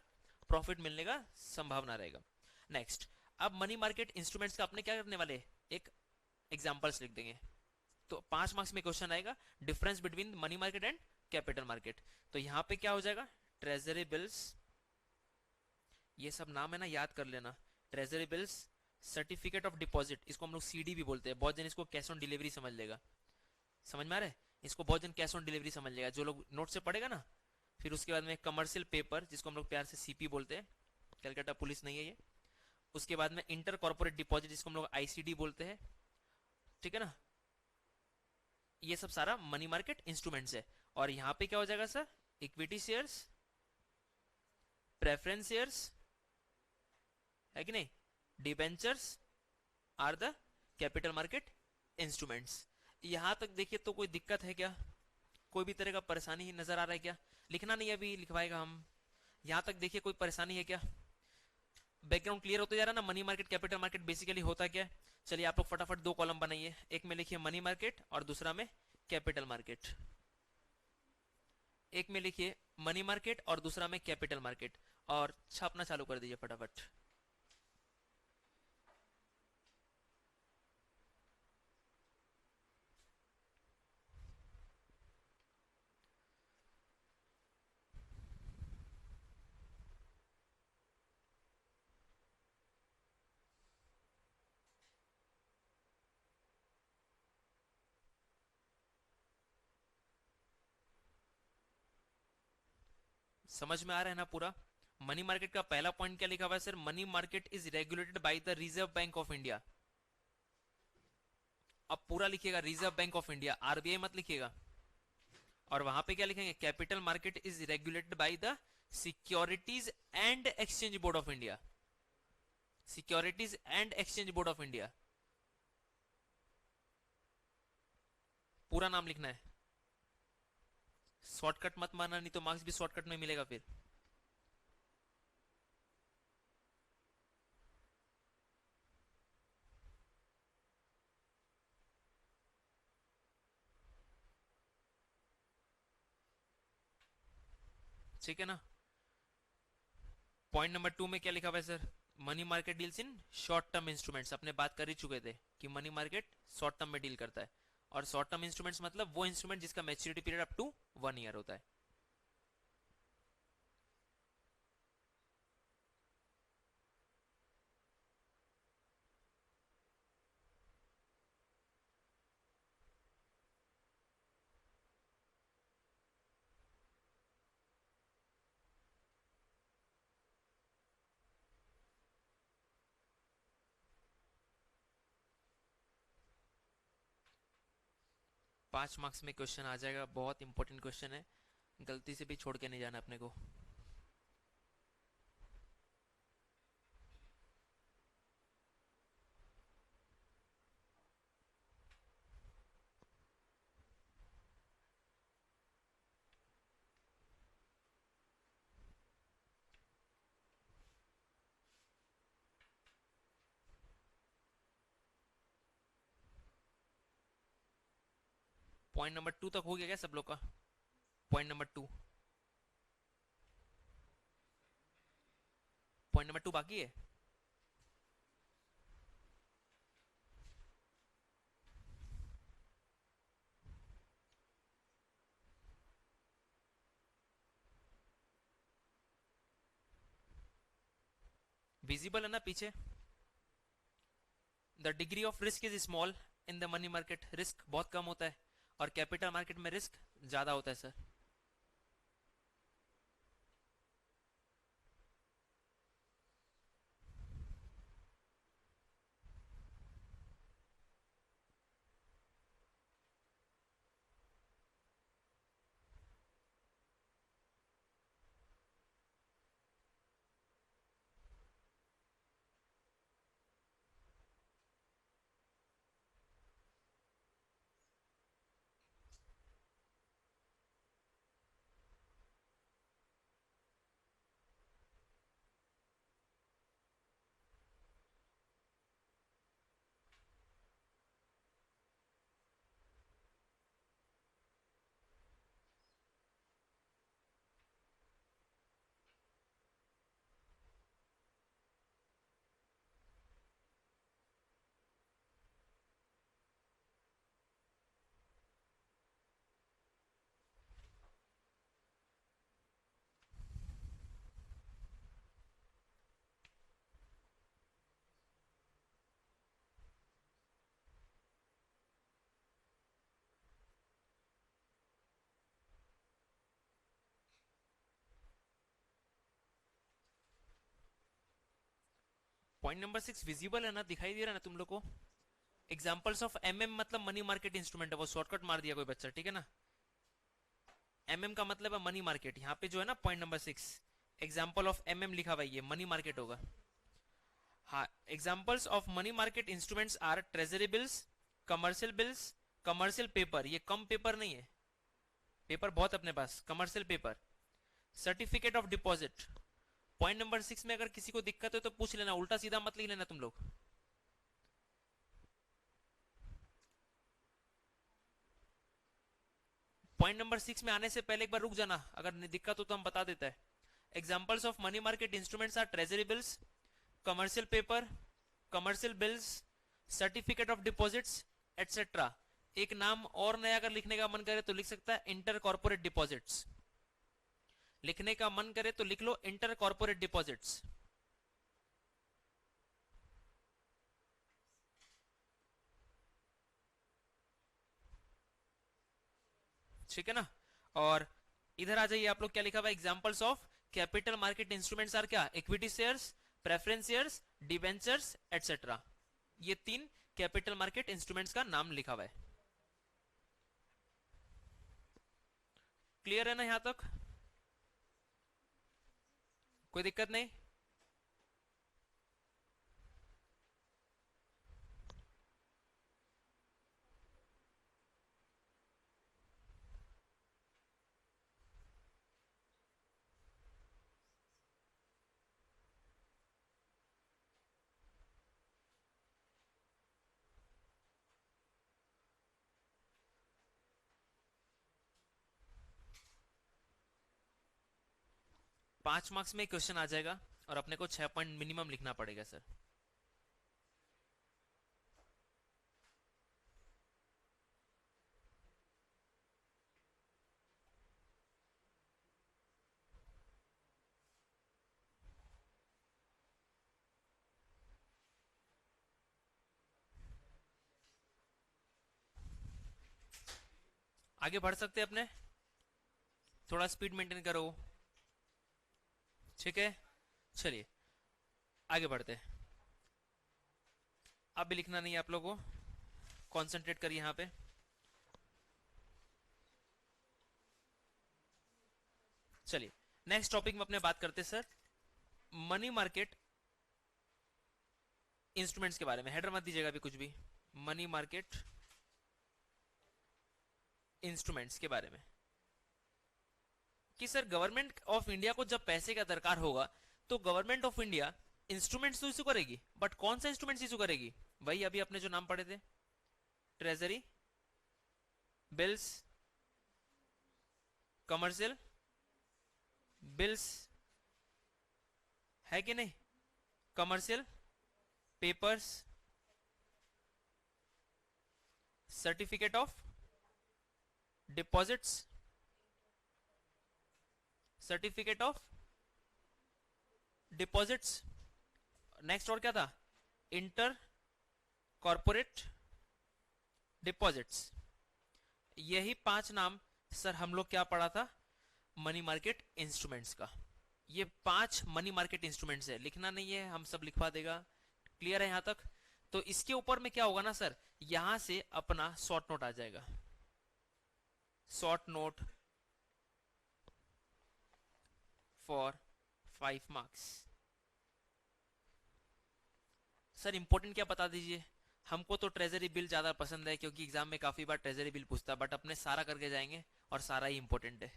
Speaker 1: प्रॉफिट मिलने का संभावना रहेगा। नेक्स्ट, अब मनी मार्केट इंस्ट्रूमेंट्स का अपने क्या करने वाले, एक एग्जांपल्स लिख देंगे, तो 5 मार्क्स में क्वेश्चन आएगा, difference between money market and capital market. तो यहाँ पे क्या हो जाएगा, ट्रेजरी बिल्स, ये सब नाम है ना याद कर लेना, treasury bills, certificate of deposit, इसको हम लोग सीडी भी बोलते हैं, बहुत जन इसको कैश ऑन डिलीवरी समझ लेगा, समझ में आ रहा है, इसको बहुत जन कैश ऑन डिलीवरी समझ लेगा, जो लोग नोट से पढ़ेगा ना। फिर उसके बाद में कमर्शियल पेपर, जिसको हम लोग प्यार से सीपी बोलते हैं, कलकत्ता पुलिस नहीं है ये। उसके बाद में इंटर कॉर्पोरेट डिपॉजिट, जिसको हम लोग आईसीडी बोलते हैं, ठीक है ना। ये सब सारा मनी मार्केट इंस्ट्रूमेंट्स है। और यहाँ पे क्या हो जाएगा sir, equity shares, preference shares, है कि नहीं, debentures are the capital market instruments. यहां तक देखिए तो कोई दिक्कत है क्या, कोई भी तरह का परेशानी ही नजर आ रहा है क्या, लिखना नहीं अभी लिखवाएगा हम, यहां तक देखिए कोई परेशानी है क्या, बैकग्राउंड क्लियर होता जा रहा है ना। Money market capital market basically होता क्या है, चलिए आप लोग फटाफट 2 कॉलम बनाइए, एक में लिखिए मनी मार्केट और दूसरा में कैपिटल मार्केट, एक में लिखिए मनी मार्केट और दूसरा में कैपिटल मार्केट, और छापना चालू कर दीजिए फटाफट। समझ में आ रहा है ना पूरा। मनी मार्केट का पहला पॉइंट क्या लिखा हुआ है sir, money market is regulated by the reserve bank of India. अब पूरा लिखिएगा, reserve bank of India, RBI मत लिखिएगा। और वहां पे क्या लिखेंगे, capital market is regulated by the securities and exchange board of India, securities and exchange board of India, पूरा नाम लिखना है, शॉर्टकट मत मारना, नहीं तो मार्क्स भी शॉर्टकट में मिलेगा फिर। ठीक है ना। पॉइंट नंबर 2 में क्या लिखा हुआ है sir? Money market deals in short term instruments. अपने बात कर ही चुके थे कि मनी मार्केट शॉर्ट टर्म में डील करता है, और शॉर्ट टर्म इंस्ट्रूमेंट्स मतलब वो इंस्ट्रूमेंट जिसका maturity period up to 1 year होता है। पांच मार्क्स में क्वेश्चन आ जाएगा, बहुत इंपॉर्टेंट क्वेश्चन है, गलती से भी छोड़ के नहीं जाना अपने को। पॉइंट नंबर 2 तक हो गया क्या सब लोग का? पॉइंट नंबर 2, पॉइंट नंबर 2 बाकी है। विजिबल है ना पीछे? The degree of risk is small in the money market. Risk बहुत कम होता है, और कैपिटल मार्केट में रिस्क ज्यादा होता है सर। पॉइंट नंबर 6 विजिबल है ना, दिखाई दे रहा है ना तुम लोग को? एग्जाम्पल्स ऑफ एमएम मतलब मनी मार्केट इंस्ट्रूमेंट है, वो शॉर्टकट मार दिया कोई बच्चा, ठीक है ना। एमएम का मतलब है मनी मार्केट। यहाँ पे जो है ना point number 6, example of MM लिखा हुआ है, ये मनी मार्केट होगा। हाँ, examples of money market instruments are treasury bills, commercial bills, commercial paper, ये कम पेपर नहीं है, पेपर बहुत अपने पास, commercial paper, certificate of deposit. Point number 6 में अगर किसी को दिक्कत हो तो पूछ लेना, उल्टा सीधा मत लिख लेना तुम लोग। पॉइंट नंबर 6 में आने से पहले एक बार रुक जाना, अगर दिक्कत हो तो हम बता देता है। Examples of money market instruments are treasury bills, commercial paper, commercial bills, certificate of deposits etcetera. एक नाम और नया अगर लिखने का मन करे तो लिख सकता है इंटर कॉर्पोरेट डिपॉजिट्स। लिखने का मन करे तो लिख लो इंटर कॉर्पोरेट डिपॉजिट्स। ठीक है ना। और इधर आ जाइए आप लोग, क्या लिखा हुआ है? Examples of capital market instruments are क्या? Equity shares, preference shares, debentures etcetera. ये 3 कैपिटल मार्केट इंस्ट्रूमेंट्स का नाम लिखा हुआ है। क्लियर है ना यहां तक? कोई दिक्कत नहीं? 5 मार्क्स में क्वेश्चन आ जाएगा और अपने को 6 पॉइंट मिनिमम लिखना पड़ेगा सर। आगे बढ़ सकते हैं अपने, थोड़ा स्पीड मेंटेन करो, ठीक है। चलिए आगे बढ़ते हैं। अब भी लिखना नहीं है आप लोगों को, कॉन्सेंट्रेट करिए यहाँ पे। चलिए नेक्स्ट टॉपिक में अपने बात करते हैं सर, मनी मार्केट इंस्ट्रूमेंट्स के बारे में। हेडर मत दीजिएगा अभी कुछ भी, मनी मार्केट इंस्ट्रूमेंट्स के बारे में कि सर गवर्नमेंट ऑफ इंडिया को जब पैसे का दरकार होगा तो गवर्नमेंट ऑफ इंडिया इंस्ट्रूमेंट्स तो इशू करेगी, बट कौन सा इंस्ट्रूमेंट्स इशू करेगी? वही अभी अपने जो नाम पढ़े थे, ट्रेजरी बिल्स, कमर्शियल बिल्स, है कि नहीं, commercial papers, certificate of deposits, certificate of deposits, next और क्या था, इंटर कॉर्पोरेट डिपॉजिट्स। यही 5 नाम सर हम लोग क्या पढ़ा था, मनी मार्केट इंस्ट्रूमेंट्स का। ये 5 मनी मार्केट इंस्ट्रूमेंट्स है, लिखना नहीं है, हम सब लिखवा देगा। क्लियर है यहां तक? तो इसके ऊपर में क्या होगा ना सर, यहां से अपना शॉर्ट नोट आ जाएगा, short note for 5 marks. Sir important क्या बता दीजिए, हमको तो ट्रेजरी बिल ज्यादा पसंद है क्योंकि एग्जाम में काफी बार ट्रेजरी बिल पूछता है, बट अपने सारा करके जाएंगे और सारा ही इंपॉर्टेंट है,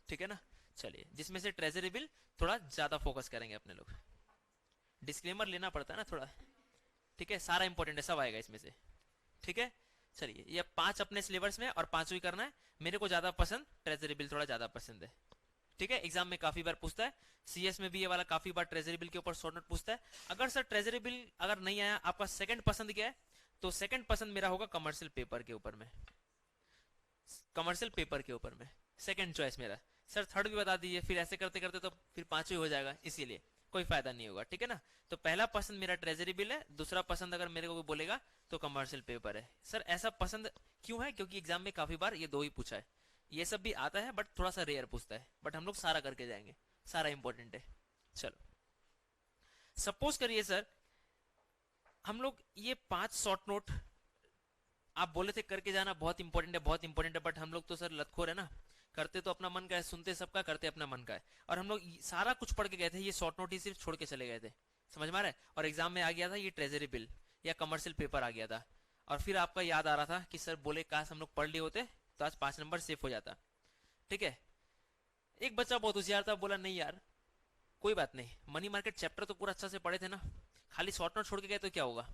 Speaker 1: ठीक है ना। चलिए जिसमें से ट्रेजरी बिल थोड़ा ज्यादा फोकस करेंगे अपने लोग, डिस्क्लेमर लेना पड़ता है ना थोड़ा, ठीक है। सारा इंपॉर्टेंट है, सब आएगा इसमें से, ठीक है। चलिए ये 5 अपने सिलेबस में और 5 ही करना है। मेरे को ज्यादा पसंद ट्रेजरी बिल, थोड़ा ज्यादा पसंद है, ठीक है। एग्जाम में काफी बार पूछता है, सीएस में भी ये वाला काफी बार ट्रेजरी बिल के ऊपर शॉर्ट नोट पूछता है। अगर सर ट्रेजरी बिल अगर नहीं आया, आपका सेकंड पसंद क्या है, तो सेकंड पसंद मेरा होगा कमर्शियल पेपर के ऊपर में, कमर्शियल पेपर के ऊपर में सेकंड चॉइस मेरा। सर थर्ड भी बता दीजिए, फिर ऐसे करते करते तो फिर 5 ही हो जाएगा, इसीलिए कोई फायदा नहीं होगा, ठीक है ना। तो पहला पसंद मेरा ट्रेजरी बिल है, दूसरा पसंद अगर मेरे को कोई बोलेगा तो कमर्शियल पेपर है। सर ऐसा पसंद क्यों है, क्योंकि एग्जाम में काफी बार ये 2 ही पूछा है। ये सब भी आता है बट थोड़ा सा रेयर पूछता है, बट हम लोग सारा करके जाएंगे, सारा इंपॉर्टेंट है। चलो सपोज करिए सर हम लोग ये 5 शॉर्ट नोट, आप बोले थे करके जाना, बहुत इंपॉर्टेंट है, बहुत इंपॉर्टेंट है, बट हम लोग तो सर लतखोर है ना, करते तो अपना मन का है, सुनते सबका, करते अपना मन का है। और हम लोग सारा कुछ पढ़ के गए थे, ये शॉर्ट नोट ही सिर्फ छोड़ के चले गए थे, समझ में आ रहा है। और एग्जाम में आ गया था ये ट्रेजरी बिल या कमर्शियल पेपर आ गया था, और फिर आपका याद आ रहा था कि सर बोले काश हम लोग पढ़ लिए होते तो आज 5 नंबर सेफ हो जाता, ठीक है। एक बच्चा बहुत होशियार था, बोला नहीं यार कोई बात नहीं, मनी मार्केट चैप्टर तो पूरा अच्छा से पढ़े थे ना, खाली शॉर्ट नोट छोड़ के गए तो क्या होगा,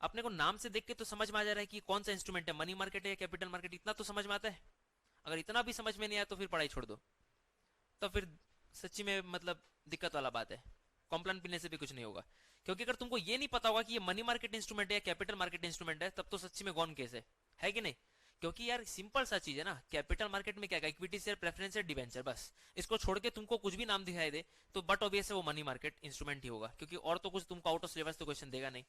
Speaker 1: अपने को नाम से देख के तो समझ में आ जा रहा है कि कौन सा इंस्ट्रूमेंट है, मनी मार्केट है या कैपिटल मार्केट, इतना तो समझ में आता है। अगर इतना भी समझ में नहीं आया तो फिर पढ़ाई छोड़ दो, तो फिर सच्ची में मतलब दिक्कत वाला बात है, कॉम्प्लान पीने से भी कुछ नहीं होगा। क्योंकि अगर तुमको ये नहीं पता होगा कि ये मनी मार्केट इंस्ट्रूमेंट है या कैपिटल मार्केट इंस्ट्रूमेंट है, तब तो सच्ची में गॉन केस है कि नहीं। क्योंकि यार सिंपल सा चीज है ना, कैपिटल मार्केट में क्या है, equity share, preference share, debenture, बस इसको छोड़ के तुमको कुछ भी नाम दिखाई दे तो बट ऑब्वियस है वो मनी मार्केट इंस्ट्रूमेंट ही होगा, क्योंकि और तो कुछ तुमको आउट ऑफ सिलेबस तो क्वेश्चन देगा नहीं।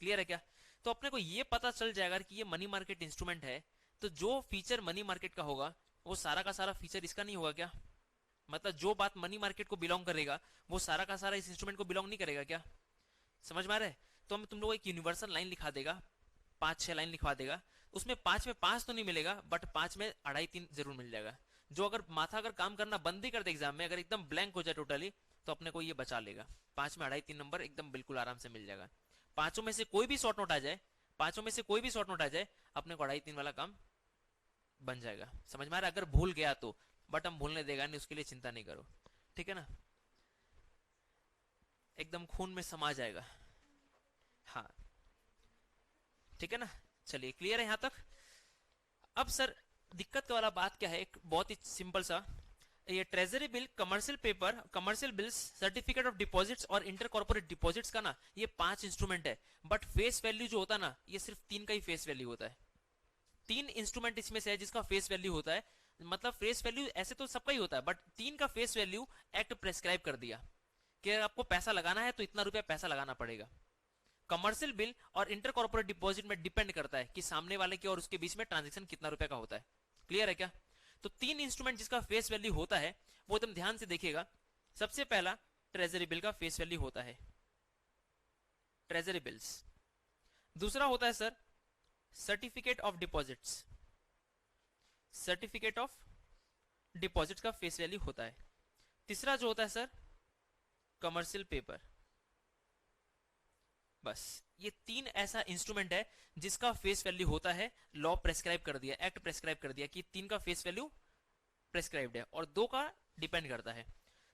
Speaker 1: क्लियर है क्या? तो अपने को ये पता चल जाएगा कि ये मनी मार्केट इंस्ट्रूमेंट है, तो जो फीचर मनी मार्केट का होगा वो सारा का सारा फीचर इसका नहीं होगा क्या? मतलब जो बात मनी मार्केट को बिलोंग करेगा वो सारा का सारा इस इंस्ट्रूमेंट को बिलोंग नहीं करेगा क्या? समझ में आ रहा है? तो हम तुम लोग एक यूनिवर्सल लाइन लिखा देगा, 5-6 लाइन लिखवा देगा, उसमें 5 में 5 तो नहीं मिलेगा बट 5 में 2.5-3 जरूर मिल जाएगा। जो अगर माथा अगर काम करना बंद ही कर दे एग्जाम में, अगर एकदम ब्लैंक हो जाए टोटली, तो अपने को ये बचा लेगा, 5 में 2.5-3 नंबर एकदम बिल्कुल आराम से मिल जाएगा। 5 में से कोई भी शॉर्ट नोट आ जाए, 5 में से कोई भी शॉर्ट नोट आ जाए, अपने को 2.5-3 वाला काम बन जाएगा। समझ में आ रहा है? अगर भूल गया तो, बट हम भूलने देगा नहीं, उसके लिए चिंता नहीं करो, ठीक है ना, एकदम खून में समा जाएगा। हाँ ठीक है ना। चलिए क्लियर है यहां तक। अब सर दिक्कत वाला बात क्या है, एक बहुत ही सिंपल सा, ये treasury bill, commercial paper, commercial bills, certificate of deposits और इंटर कॉर्पोरेट डिपॉजिट्स का ना ये 5 इंस्ट्रूमेंट है, बट फेस वैल्यू जो होता है ना ये सिर्फ 3 का ही फेस वैल्यू होता है। 3 इंस्ट्रूमेंट इसमें से है जिसका फेस वैल्यू होता है, मतलब फेस वैल्यू ऐसे तो सबका ही होता है, बट 3 का फेस वैल्यू एक्ट प्रेस्क्राइब कर दिया कि अगर आपको पैसा लगाना है तो इतना रुपया पैसा लगाना पड़ेगा। कमर्शियल बिल और इंटर कॉर्पोरेट डिपॉजिट में डिपेंड करता है कि सामने वाले के और उसके बीच में ट्रांजेक्शन कितना रुपए का होता है। क्लियर है क्या? तो 3 इंस्ट्रूमेंट जिसका फेस वैल्यू होता है वो तुम ध्यान से देखिएगा। सबसे पहला ट्रेजरी बिल का फेस वैल्यू होता है, ट्रेजरी बिल्स। दूसरा होता है sir certificate of deposits, certificate of deposit का फेस वैल्यू होता है। तीसरा जो होता है सर कमर्शियल पेपर। बस ये 3 ऐसा इंस्ट्रूमेंट है जिसका फेस वैल्यू होता है, लॉ प्रेस्क्राइब कर दिया, एक्ट प्रेस्क्राइब कर दिया कि 3 का फेस वैल्यू प्रेस्क्राइब्ड है और 2 का डिपेंड करता है।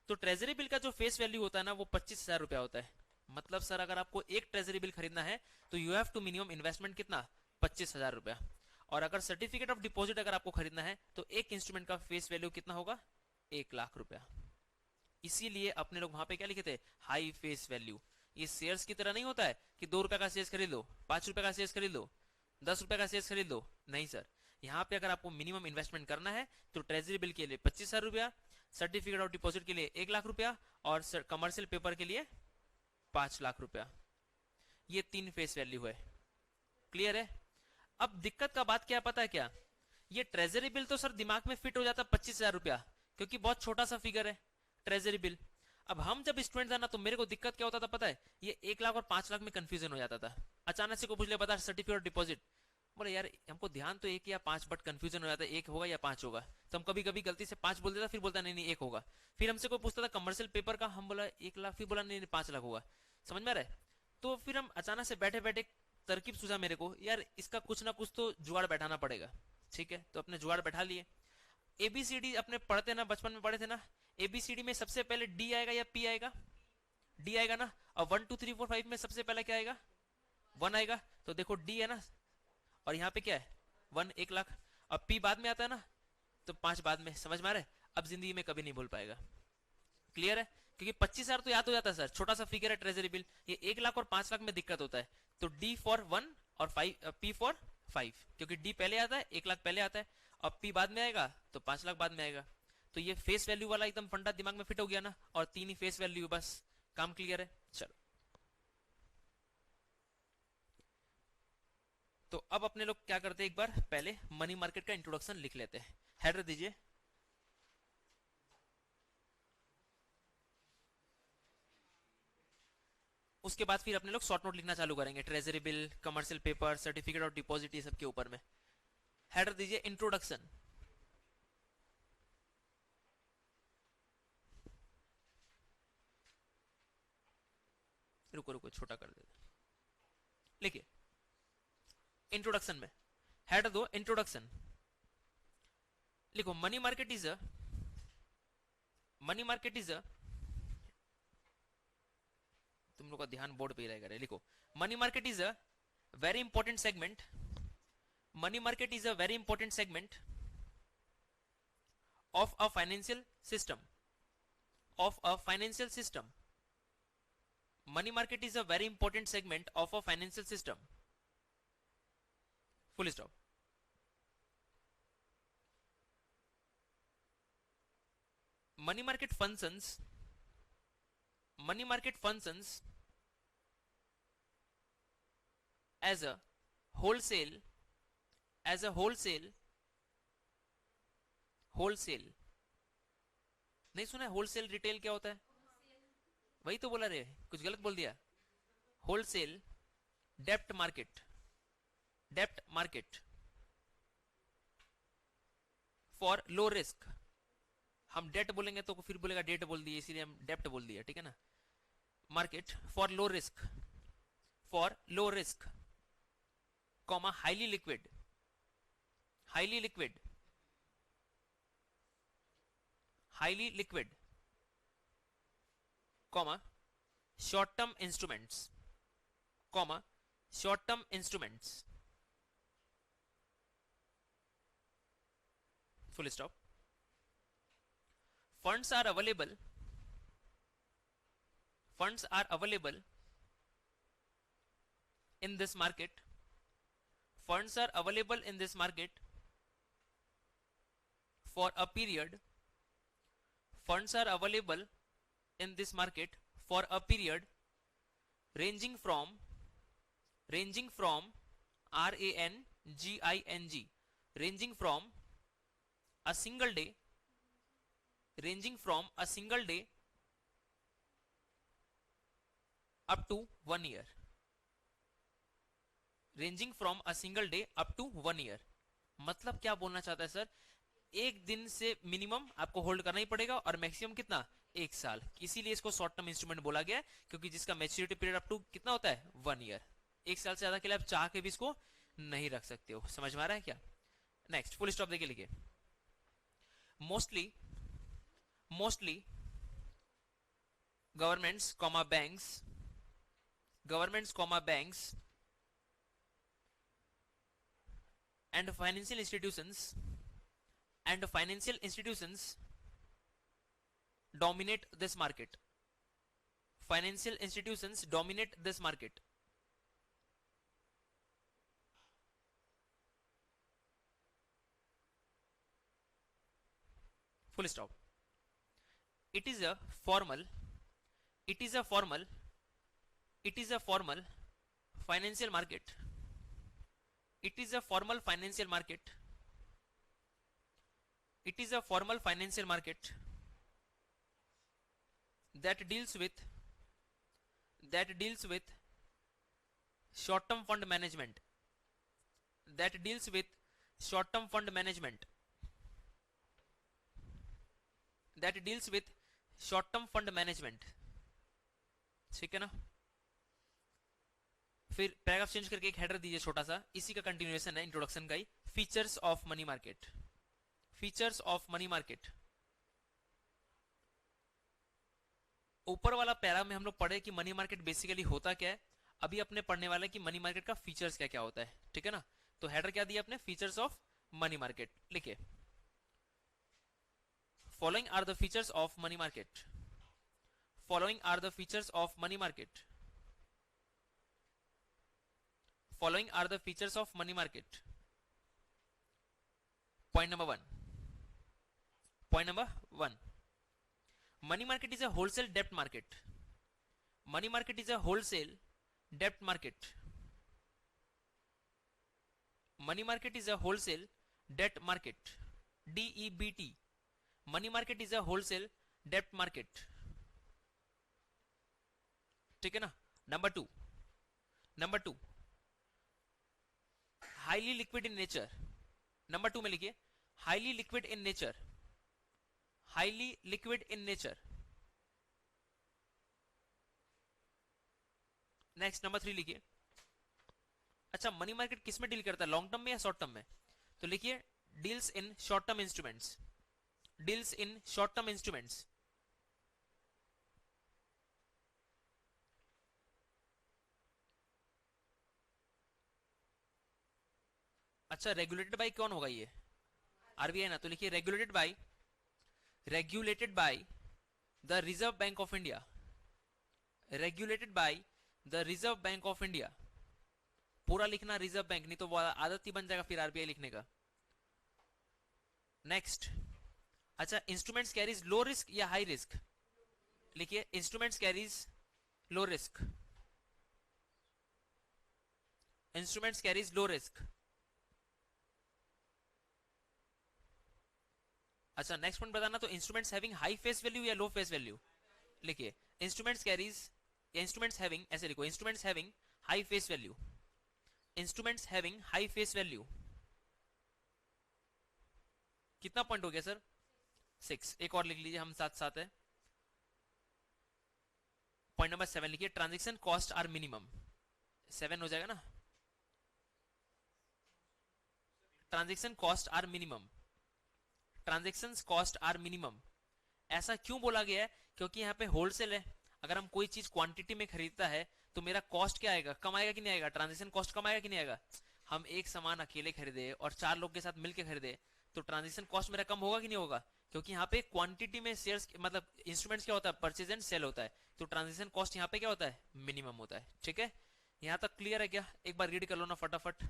Speaker 1: तो ट्रेजरी बिल का जो फेस वैल्यू होता है ना वो 25,000 रुपया होता है। मतलब सर अगर आपको एक ट्रेजरी बिल खरीदना है तो you have to minimum investment कितना, 25,000 रुपया। और अगर सर्टिफिकेट ऑफ डिपॉजिट अगर आपको खरीदना है तो एक इंस्ट्रूमेंट का फेस वैल्यू कितना होगा, 1,00,000 रुपया। इसीलिए अपने लोग वहां पे क्या लिखे थे, हाई फेस वैल्यू। ये शेयर्स की तरह नहीं होता है कि 2 रुपए का शेयर्स खरीद लो, 5 रुपए का शेयर्स खरीद लो, 10 रुपए का शेयर्स खरीद लो। नहीं सर, यहाँ पे अगर आपको मिनिमम इन्वेस्टमेंट करना है तो ट्रेजरी बिल के लिए 25,000 रुपया, सर्टिफिकेट ऑफ डिपॉजिट के लिए 1,00,000 रुपया और कमर्शियल पेपर के लिए 5,00,000 रुपया। ये 3 फेस वैल्यू है। क्लियर है? अब दिक्कत का बात क्या पता है क्या, ये ट्रेजरी बिल तो सर दिमाग में फिट हो जाता 25,000 रुपया, क्योंकि बहुत छोटा सा फिगर है ट्रेजरी बिल। अब हम जब स्टूडेंट था ना तो मेरे को दिक्कत क्या होता था पता है, ये 1,00,000 और 5,00,000 में कंफ्यूजन हो जाता था। अचानक से को पूछ लिया बता सर्टिफिकेट ऑफ डिपॉजिट, बोले यार हमको ध्यान तो 1 या 5, बट कंफ्यूजन हो जाता है 1 होगा या 5 होगा। तो हम कभी कभी गलती से 5 बोल देता, फिर बोलता नहीं नहीं 1 होगा। फिर हमसे कोई पूछता था कमर्शियल पेपर का, हम बोला 1,00,000, फिर बोला नहीं नहीं 5,00,000 होगा। समझ में आ रहा है? तो फिर हम अचानक से बैठे बैठे तरकीब सूझा मेरे को, यार इसका कुछ ना कुछ तो जुगाड़ बैठाना पड़ेगा। ठीक है, तो अपने जुगाड़ बैठा लिए। एबीसीडी अपने पढ़ते ना, बचपन में पढ़े थे ना, एबीसीडी में सबसे पहले डी आएगा या पी आएगा, डी आएगा ना। और 1 2 3 4 5 में सबसे पहले क्या आएगा, 1 आएगा। तो देखो डी है ना, और यहाँ पे क्या है 1, 1,00,000। अब पी बाद में आता है ना, तो 5 बाद में। समझ में आ रहा है? अब जिंदगी में कभी नहीं भूल पाएगा। क्लियर है? क्योंकि 25,000 तो याद हो जाता है सर, छोटा सा फिगर है ट्रेजरी बिल। ये 1,00,000 और 5,00,000 में दिक्कत होता है। तो डी फॉर 1 और 5, पी फॉर 5, क्योंकि डी पहले आता है, 1,00,000 पहले आता है, और पी बाद में आएगा तो 5,00,000 बाद में आएगा। तो ये फेस वैल्यू वाला एकदम फंडा दिमाग में फिट हो गया ना, और 3 ही फेस वैल्यू, बस काम क्लियर है। चलो, तो अब अपने लोग क्या करते हैं, एक बार पहले मनी मार्केट का इंट्रोडक्शन लिख लेते हैं। हेडर दीजिए। उसके बाद फिर अपने लोग शॉर्ट नोट लिखना चालू करेंगे, treasury bill, commercial paper, certificate of deposit, ये सब के ऊपर में। हेडर दीजिए इंट्रोडक्शन। रुको रुको, छोटा कर देते, लिखिए इंट्रोडक्शन में हेडर दो इंट्रोडक्शन। लिखो money market is a, money market is a, तुम लोग का ध्यान बोर्ड पे ही रहेगा। लिखो money market is a very important segment, money market is a very important segment of a financial system, of a financial system. Money market is a very important segment of a financial system. Full stop. Money market functions, money market functions as a wholesale, as a wholesale, wholesale. नहीं सुना है होलसेल रिटेल क्या होता है? वही तो बोला रे, कुछ गलत बोल दिया। Wholesale dept market, dept market for low risk. हम डेट बोलेंगे तो फिर बोलेगा डेट बोल दिए, इसीलिए हम डेप्ट बोल दिया, ठीक है ना। Market for low risk, for low risk, comma highly liquid, highly liquid, highly liquid, comma short term instruments, comma short term instruments, full stop. funds are available funds are available in this market funds are available in this market for a period funds are available in this market for a period ranging from RANGING ranging from a single day up to 1 year ranging from a single day up to 1 year मतलब क्या बोलना चाहता है सर, एक दिन से मिनिमम आपको होल्ड करना ही पड़ेगा और मैक्सिमम कितना, 1 साल। इसीलिए इसको शॉर्ट टर्म इंस्ट्रूमेंट बोला गया है, क्योंकि जिसका मैच्योरिटी पीरियड अप टू कितना होता है, 1 ईयर। 1 साल से ज्यादा के लिए आप चाह के भी इसको नहीं रख सकते हो। समझ में आ रहा है क्या? नेक्स्ट फुल स्टॉप देखिए, लिखिए mostly governments comma banks and financial institutions dominate this market. Financial institutions dominate this market. Full stop. It is a formal financial market. It is a formal financial market. It is a formal financial market that deals with short-term fund management. That deals with short-term fund management. That deals with short-term fund management. ठीक है ना? फिर पैराग्राफ चेंज करके एक हेडर दीजिए छोटा सा, इसी का कंटिन्यूएशन है इंट्रोडक्शन का ही। Features of money market. Features of money market, ऊपर वाला पैरा में हम लोग पढ़े कि मनी मार्केट बेसिकली होता क्या है। अभी अपने पढ़ने वाला है कि मनी मार्केट का फीचर्स क्या क्या होता है। ठीक है ना? तो हेडर क्या दिया अपने, फीचर्स ऑफ मनी मार्केट। लिखिए following are the features of money market. Following are the features of money market. Following are the features of money market. Point number one. Money market is a wholesale debt market. Money market is a wholesale debt market. Money market is a wholesale debt market. DEBT. Money market is a wholesale debt market. ठीक है ना? Number two. Highly liquid in nature. Number 2 में लिखिए highly liquid in nature. Highly liquid in nature. Next number 3 लिखिए। अच्छा, मनी मार्केट किस में डील करता है, लॉन्ग टर्म में या शॉर्ट टर्म में? तो लिखिए deals in short term instruments. Deals in short term instruments. अच्छा, रेगुलेटेड बाय कौन होगा ये? आरबीआई ना। तो लिखिए regulated by the reserve bank of India. Regulated by the reserve bank of India. पूरा लिखना रिजर्व बैंक, नहीं तो वो आदत ही बन जाएगा फिर आरबीआई लिखने का। नेक्स्ट, अच्छा इंस्ट्रूमेंट्स कैरीज लो रिस्क या हाई रिस्क? लिखिए instruments carries low risk. Instruments carries low risk. अच्छा नेक्स्ट पॉइंट बताना, तो instruments having high face value या लो फेस वैल्यू? लिखिए इंस्ट्रूमेंट्स कैरीज या इंस्ट्रूमेंट्स हैविंग, ऐसे लिखो instruments having high face value. Instruments having high face value. कितना पॉइंट हो गया सर? 6। एक और लिख लीजिए, हम साथ साथ है। पॉइंट नंबर 7 लिखिए ट्रांजेक्शन कॉस्ट आर मिनिमम। 7 हो जाएगा ना? Transaction cost are minimum. Transaction cost are minimum. ऐसा क्यों बोला गया है? क्योंकि यहाँ पे होलसेल है। अगर हम कोई चीज क्वांटिटी में खरीदता है तो मेरा कॉस्ट क्या आएगा, कम आएगा कि नहीं आएगा? ट्रांजेक्शन कॉस्ट कम आएगा कि नहीं आएगा? हम एक सामान अकेले खरीदे और 4 लोग के साथ मिलकर खरीदे तो ट्रांजेक्शन कॉस्ट मेरा कम होगा कि नहीं होगा? क्योंकि यहाँ पे क्वांटिटी में शेयर्स मतलब इंस्ट्रूमेंट्स क्या होता है, परचेज एंड सेल होता है, तो ट्रांजेक्शन कॉस्ट यहाँ पे क्या होता है, मिनिमम होता है। ठीक है, यहाँ तक क्लियर है क्या? एक बार रीड कर लो ना फटाफट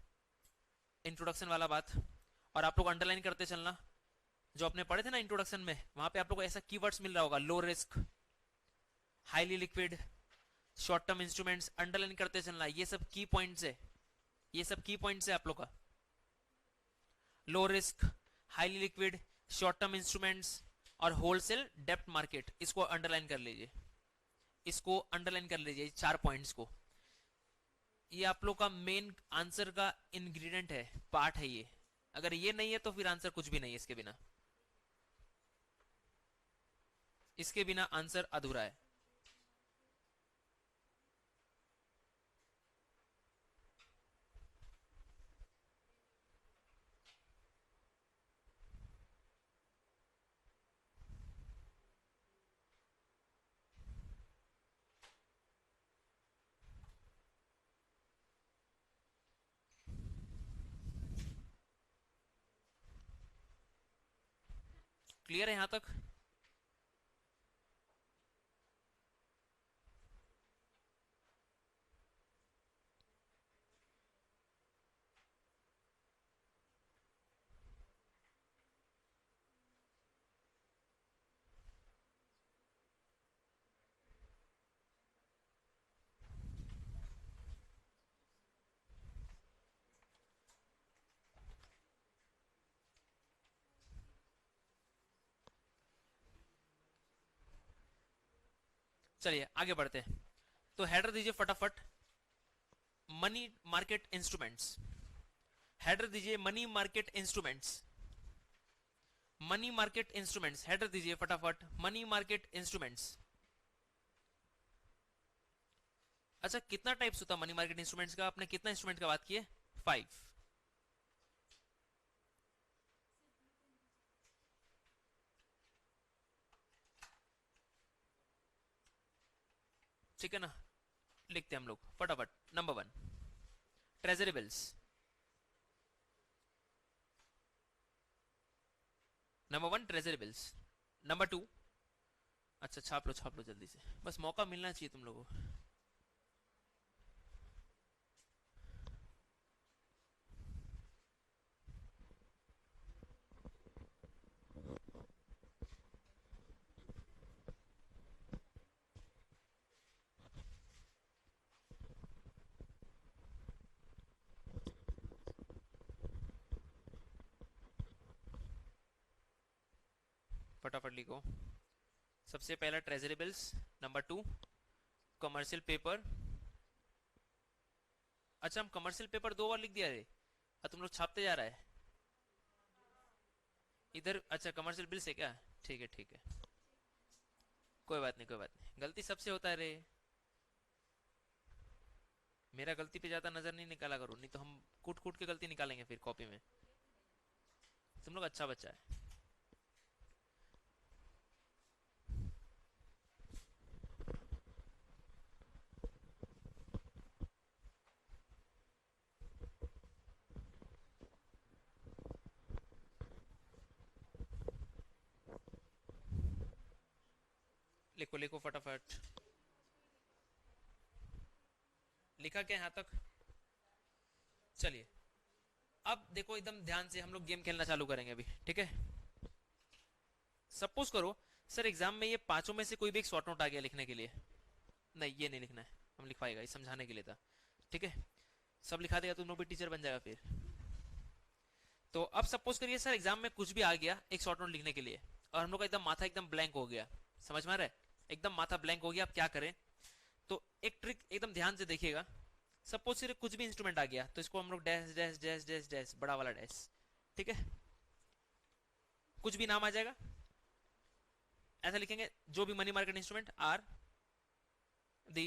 Speaker 1: इंट्रोडक्शन वाला बात, और आप लोग अंडरलाइन करते चलना। जो आपने पढ़े थे ना इंट्रोडक्शन में, वहां पे आप लोग को ऐसा कीवर्ड्स मिल रहा होगा, low risk, highly liquid, short term instruments, underline करते चलना। ये सब की पॉइंट्स है, ये सब की पॉइंट्स है आप लोग का। Low risk, highly liquid, short term instruments और होलसेल डेप्ट मार्केट, इसको अंडरलाइन कर लीजिए, इसको अंडरलाइन कर लीजिए, चार पॉइंट्स को। ये आप लोग का मेन आंसर का इंग्रेडिएंट है, पार्ट है ये। अगर ये नहीं है तो फिर आंसर कुछ भी नहीं है, इसके बिना, इसके बिना आंसर अधूरा है। क्लियर है यहां तक? चलिए आगे बढ़ते हैं। तो हेडर दीजिए फटाफट, मनी मार्केट इंस्ट्रूमेंट्स। हेडर दीजिए money market instruments, money market instruments, header दीजिए फटाफट, मनी मार्केट इंस्ट्रूमेंट्स। अच्छा, कितना टाइप्स होता है मनी मार्केट इंस्ट्रूमेंट्स का? आपने कितना इंस्ट्रूमेंट का बात की है? 5। ठीक है ना, लिखते हैं हम लोग फटाफट। Number 1 treasury bills, number 1 treasury bills. Number 2, अच्छा छाप लो जल्दी से, बस मौका मिलना चाहिए तुम लोगों को। फटाफट लिखो। सबसे पहला treasury bills, number 2 commercial paper. अच्छा, हम कमर्शियल पेपर 2 बार लिख दिया रे, तुम लोग छापते जा रहा है इधर। अच्छा कमर्शियल बिल्स है क्या? ठीक है ठीक है, कोई बात नहीं कोई बात नहीं, गलती सबसे होता है रे। मेरा गलती पे ज्यादा नजर नहीं निकाला करो, नहीं तो हम कूट कूट के गलती निकालेंगे फिर कॉपी में। तुम लोग अच्छा बच्चा है। लिखो लिखो फटाफट, लिखा क्या यहाँ तक? चलिए अब देखो एकदम ध्यान से, हम लोग गेम खेलना चालू करेंगे अभी, ठीक है? सपोज करो सर एग्जाम में ये पांचों में से कोई भी एक शॉर्ट नोट आ गया लिखने के लिए। नहीं ये नहीं लिखना है, हम लिखवाएगा, ये समझाने के लिए था। ठीक है, सब लिखा देगा तुम लोग भी टीचर बन जाएगा फिर। तो अब सपोज करिए सर एग्जाम में कुछ भी आ गया एक शॉर्ट नोट लिखने के लिए, और हम लोग का एकदम माथा एकदम ब्लैंक हो गया। समझ में आ रहा है? एकदम माथा ब्लैंक हो गया, अब क्या करें? तो एक ट्रिक एकदम ध्यान से देखिएगा। सपोज सिर्फ कुछ भी इंस्ट्रूमेंट आ गया तो इसको हम लोग dash dash dash dash dash, बड़ा वाला डैश। ठीक है, कुछ भी नाम आ जाएगा, ऐसा लिखेंगे, जो भी money market instrument are the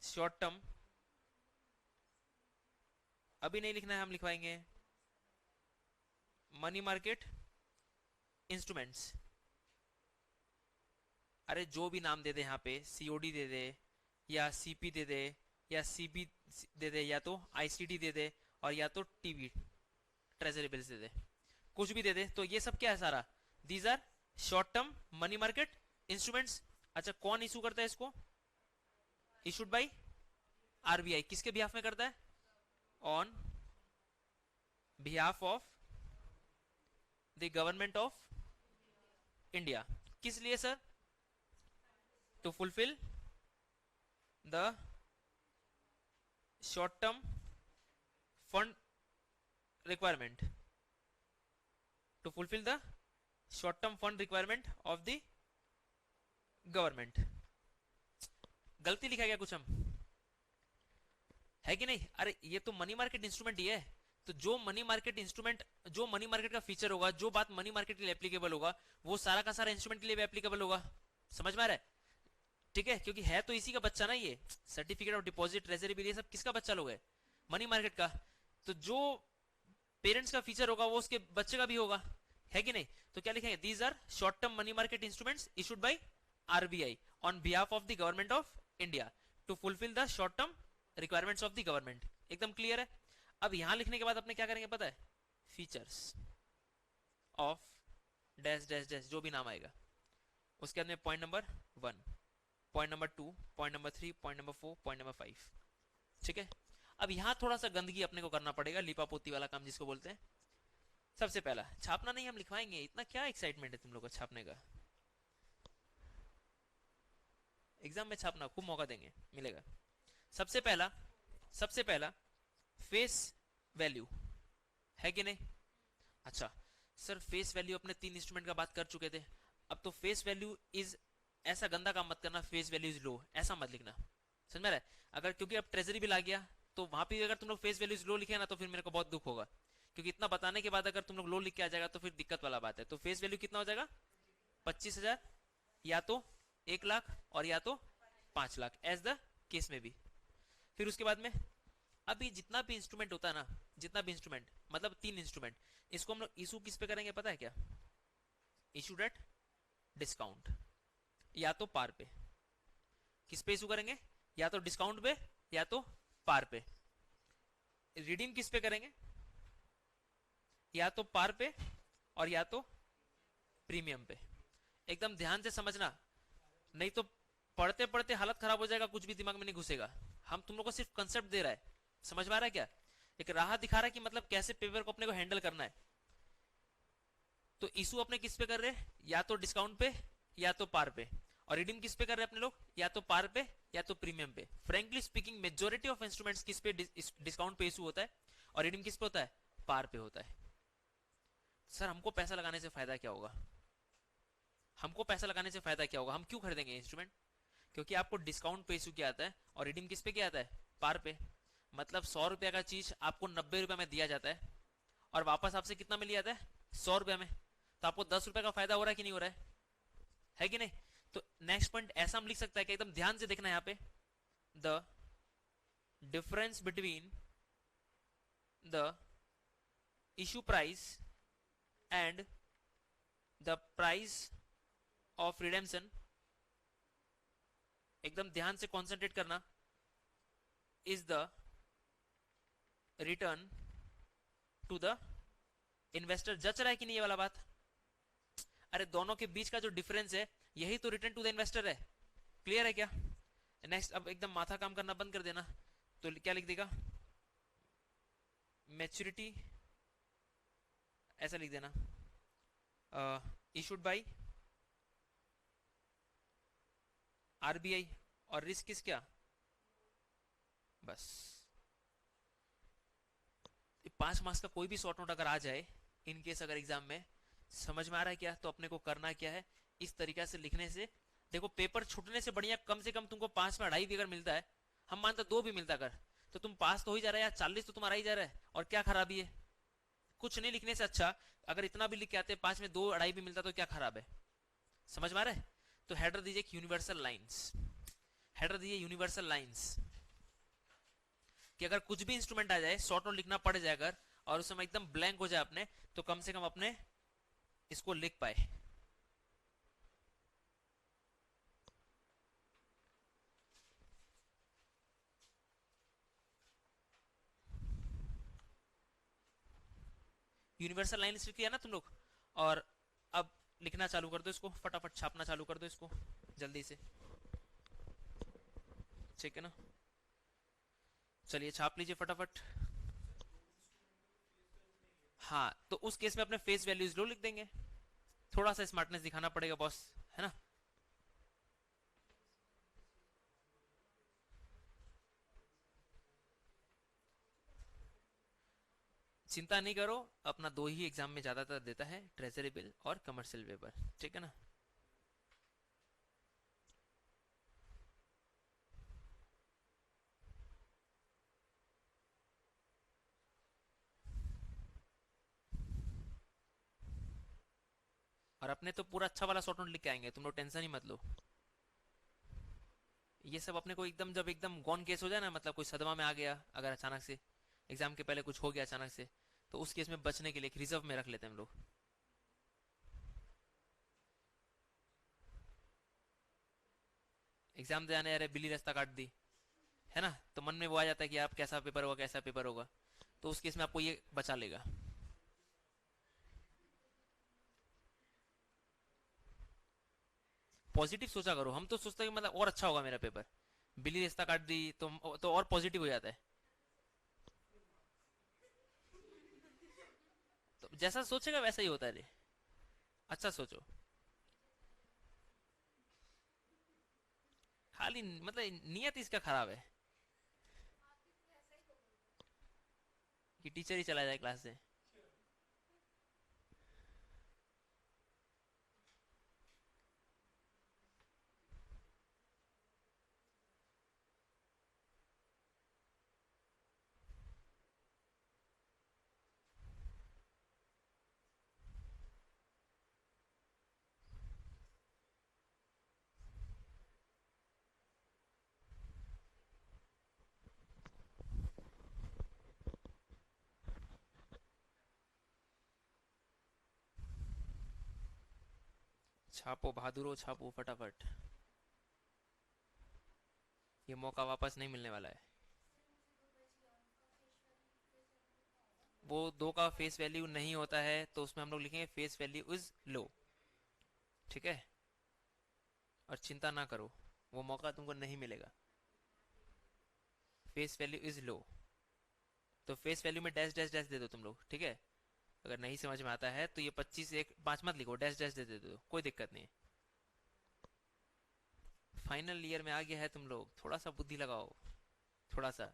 Speaker 1: short term. अभी नहीं लिखना है, हम लिखवाएंगे मनी मार्केट इंस्ट्रूमेंट्स। अरे जो भी नाम दे दे, यहाँ पे सीओडी दे दे, या सीपी दे दे, या सीबी दे दे, या तो आईसीडी दे दे, और या तो टीवी ट्रेजरी बिल्स दे दे। कुछ भी दे दे, तो ये सब क्या है सारा, these are short term money market instruments. अच्छा, कौन इशू करता है इसको, इशूड बाई आरबीआई। किसके बिहाफ में करता है, on behalf of the government of India. किस लिए sir, to fulfil the short term fund requirement, to fulfil the short term fund requirement of the government. गलती लिखा गया कुछ हम, है कि नहीं। अरे ये तो मनी मार्केट इंस्ट्रूमेंट ही है, तो जो मनी मार्केट इंस्ट्रूमेंट, जो मनी मार्केट का फीचर होगा, जो बात मनी मार्केट के लिए एप्लीकेबल होगा, वो सारा का सारा इंस्ट्रूमेंट के लिए भी एप्लीकेबल होगा। समझ में आ रहा है, ठीक है, क्योंकि है तो इसी का बच्चा ना, ये certificate of deposit, treasury bill, ये सब किसका बच्चा लोग है, मनी मार्केट का। तो जो पेरेंट्स का फीचर होगा वो उसके बच्चे का भी होगा, है कि नहीं। तो क्या लिखेंगे, these are short term money market instruments issued by RBI on behalf of the government of India to fulfil the short term requirements of the government. एकदम क्लियर है। अब यहां लिखने के बाद अपने क्या करेंगे पता है, features of dash dash dash, जो भी नाम आएगा, उसके बाद में point number 1, point number 2, point number 3, point number 4, point number 5। ठीक है, अब यहां थोड़ा सा गंदगी अपने को करना पड़ेगा, लिपापोती वाला काम जिसको बोलते हैं। सबसे पहला, छापना नहीं हम लिखवाएंगे, इतना क्या एक्साइटमेंट है तुम लोग को छापने का, एग्जाम में छापना खूब मौका देंगे, मिलेगा। सबसे पहला फेस वैल्यू, है कि नहीं। अच्छा सर, फेस वैल्यू अपने 3 इंस्ट्रूमेंट का बात कर चुके थे, अब तो फेस वैल्यू इज, ऐसा गंदा काम मत करना, फेस वैल्यू इज लो ऐसा मत लिखना, समझ में रहा है। अगर क्योंकि अब ट्रेजरी बिल आ गया, तो वहां पे अगर तुम लोग फेस वैल्यू इज लो लिखे ना, तो फिर मेरे को बहुत दुख होगा, क्योंकि इतना बताने के बाद अगर तुम लोग लो लिख के आ जाएगा तो फिर दिक्कत वाला बात है। तो फेस वैल्यू कितना हो जाएगा, 25,000, या तो 1 लाख और या तो 5 लाख, एज द केस में भी। फिर उसके बाद में अभी जितना भी इंस्ट्रूमेंट होता है ना, जितना भी इंस्ट्रूमेंट, मतलब 3 इंस्ट्रूमेंट, इसको हम लोग इशू किस पे करेंगे पता है क्या, इशूड एट डिस्काउंट, या तो पार पे। किस पे इशू करेंगे, या तो डिस्काउंट पे या तो पार पे। रिडीम किस पे करेंगे, या तो पार पे और या तो प्रीमियम पे। एकदम ध्यान से समझना, नहीं तो पढ़ते पढ़ते हालत खराब हो जाएगा, कुछ भी दिमाग में नहीं घुसेगा। हम तुम लोग को सिर्फ कंसेप्ट दे रहा है, समझ में आ रहा है क्या, एक राह दिखा रहा है कि मतलब कैसे पेपर को अपने को हैंडल करना है। तो इशू अपने किस पे कर रहे हैं, या तो डिस्काउंट पे या तो पार पे। और रिडीम किस पे कर रहे हैं अपने लोग, या तो पार पे या तो प्रीमियम पे। Frankly speaking majority of instruments किस पे, डिस्काउंट पे इशू होता है, और रिडीम किस पे होता है, पार पे होता है। सर हमको पैसा लगाने से फायदा क्या होगा, हमको पैसा लगाने से फायदा क्या होगा, हम क्यों खरीदेंगे इंस्ट्रूमेंट, क्योंकि आपको डिस्काउंट पे इशू किया आता है और रिडीम किस पे किया आता है, पार पे। मतलब 100 रुपया का चीज आपको 90 रुपया में दिया जाता है, और वापस आपसे कितना में लिया जाता है, 100 रुपया में। तो आपको 10 रुपया का फायदा हो रहा है कि नहीं हो रहा है कि नहीं। तो नेक्स्ट पॉइंट ऐसा हम लिख सकता है कि एकदम ध्यान से देखना यहाँ पे, the difference between the issue price and the price of redemption, एकदम ध्यान से कॉन्सेंट्रेट करना, is the return to the investor. जच रहा है कि नहीं ये वाला बात, अरे दोनों के बीच का जो डिफरेंस है यही तो रिटर्न टू द इन्वेस्टर है। क्लियर है क्या। नेक्स्ट, अब एकदम माथा काम करना बंद कर देना, तो क्या लिख देगा, मैच्योरिटी ऐसा लिख देना, इशूड बाय आरबीआई, और रिस्क किस क्या, बस 5 मार्क्स का कोई भी शॉर्ट नोट अगर आ जाए इन केस, अगर एग्जाम में, समझ में आ रहा है क्या, तो अपने को करना क्या है, इस तरीका से लिखने से देखो पेपर छूटने से बढ़िया कम से कम तुमको 5 में 2.5 भी अगर मिलता है, हम मानते 2 भी मिलता अगर, तो तुम पास तो हो ही जा रहा है यार, 40 तो तुम्हारा ही जा रहा है, और क्या खराबी है। कुछ नहीं लिखने से अच्छा अगर इतना भी लिख के आते 5 में 2 2.5 भी मिलता तो क्या खराब है, समझ में आ रहा है। तो हेडर दीजिए यूनिवर्सल लाइंस, हेडर दीजिए यूनिवर्सल लाइंस, कि अगर कुछ भी इंस्ट्रूमेंट आ जाए, शॉर्ट नोट लिखना पड़ जाए अगर, और उस समय एकदम ब्लैंक हो जाए अपने, तो कम से कम अपने इसको लिख पाए। यूनिवर्सल लाइन लिस्ट किया ना तुम लोग, और अब लिखना चालू कर दो इसको, फटाफट छापना चालू कर दो इसको जल्दी से, ठीक है ना। चलिए छाप लीजिए फटाफट। हाँ तो उस केस में अपने फेस वैल्यूज लो लिख देंगे, थोड़ा सा स्मार्टनेस दिखाना पड़ेगा बॉस, है ना। चिंता नहीं करो, अपना दो ही एग्जाम में ज्यादातर देता है, ट्रेजरी बिल और कमर्शियल पेपर, ठीक है ना। और अपने तो पूरा अच्छा वाला शॉर्ट नोट लिख के आएंगे, तुम लोग टेंशन ही मत लो। ये सब अपने को एकदम, जब एकदम गॉन केस हो जाए ना, मतलब कोई सदमा में आ गया अगर अचानक से, एग्जाम के पहले कुछ हो गया अचानक से, तो उस केस में बचने के लिए रिजर्व में रख लेते हैं हम लोग। एग्जाम दे आने अरे बिल्ली रास्ता काट दी, है ना, तो मन में वो आ जाता है कि आप कैसा पेपर होगा कैसा पेपर होगा, तो उस केस में आपको ये बचा लेगा। पॉजिटिव सोचा करो, हम तो सोचते हैं कि मतलब और अच्छा होगा मेरा पेपर, बिल्ली रास्ता काट दी तो और पॉजिटिव हो जाता है। तो जैसा सोचेगा वैसा ही होता है रे, अच्छा सोचो। खाली मतलब नियत इसका खराब है कि टीचर ही चला जाए क्लास से। छापो बहादुरो छापो फटाफट, ये मौका वापस नहीं मिलने वाला है। वो दो का फेस वैल्यू नहीं होता है तो उसमें हम लोग लिखेंगे फेस वैल्यू इज लो, ठीक है। और चिंता ना करो, वो मौका तुमको नहीं मिलेगा। फेस वैल्यू इज लो, तो फेस वैल्यू में डैश डैश डैश दे दो तुम लोग, ठीक है। अगर नहीं समझ में आता है तो ये 25 एक 5 मत लिखो, डैश डैश दे दो, कोई दिक्कत नहीं है। फाइनल ईयर में आ गया है तुम लोग, थोड़ा सा बुद्धि लगाओ, थोड़ा सा।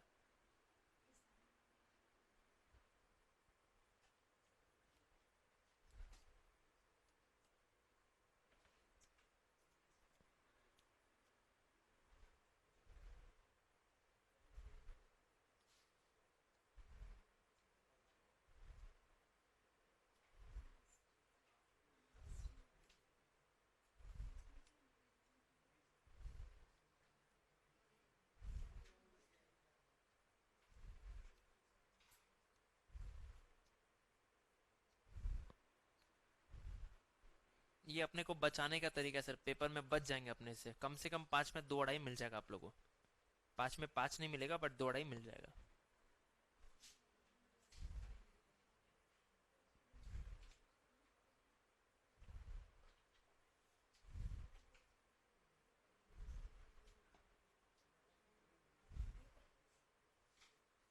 Speaker 1: ये अपने को बचाने का तरीका है सर, पेपर में बच जाएंगे अपने से कम 5 में 2 अढ़ाई मिल जाएगा आप लोगों को। 5 में 5 नहीं मिलेगा बट 2 अढ़ाई मिल जाएगा।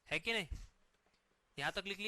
Speaker 1: है कि नहीं, यहाँ तक लिख लिया।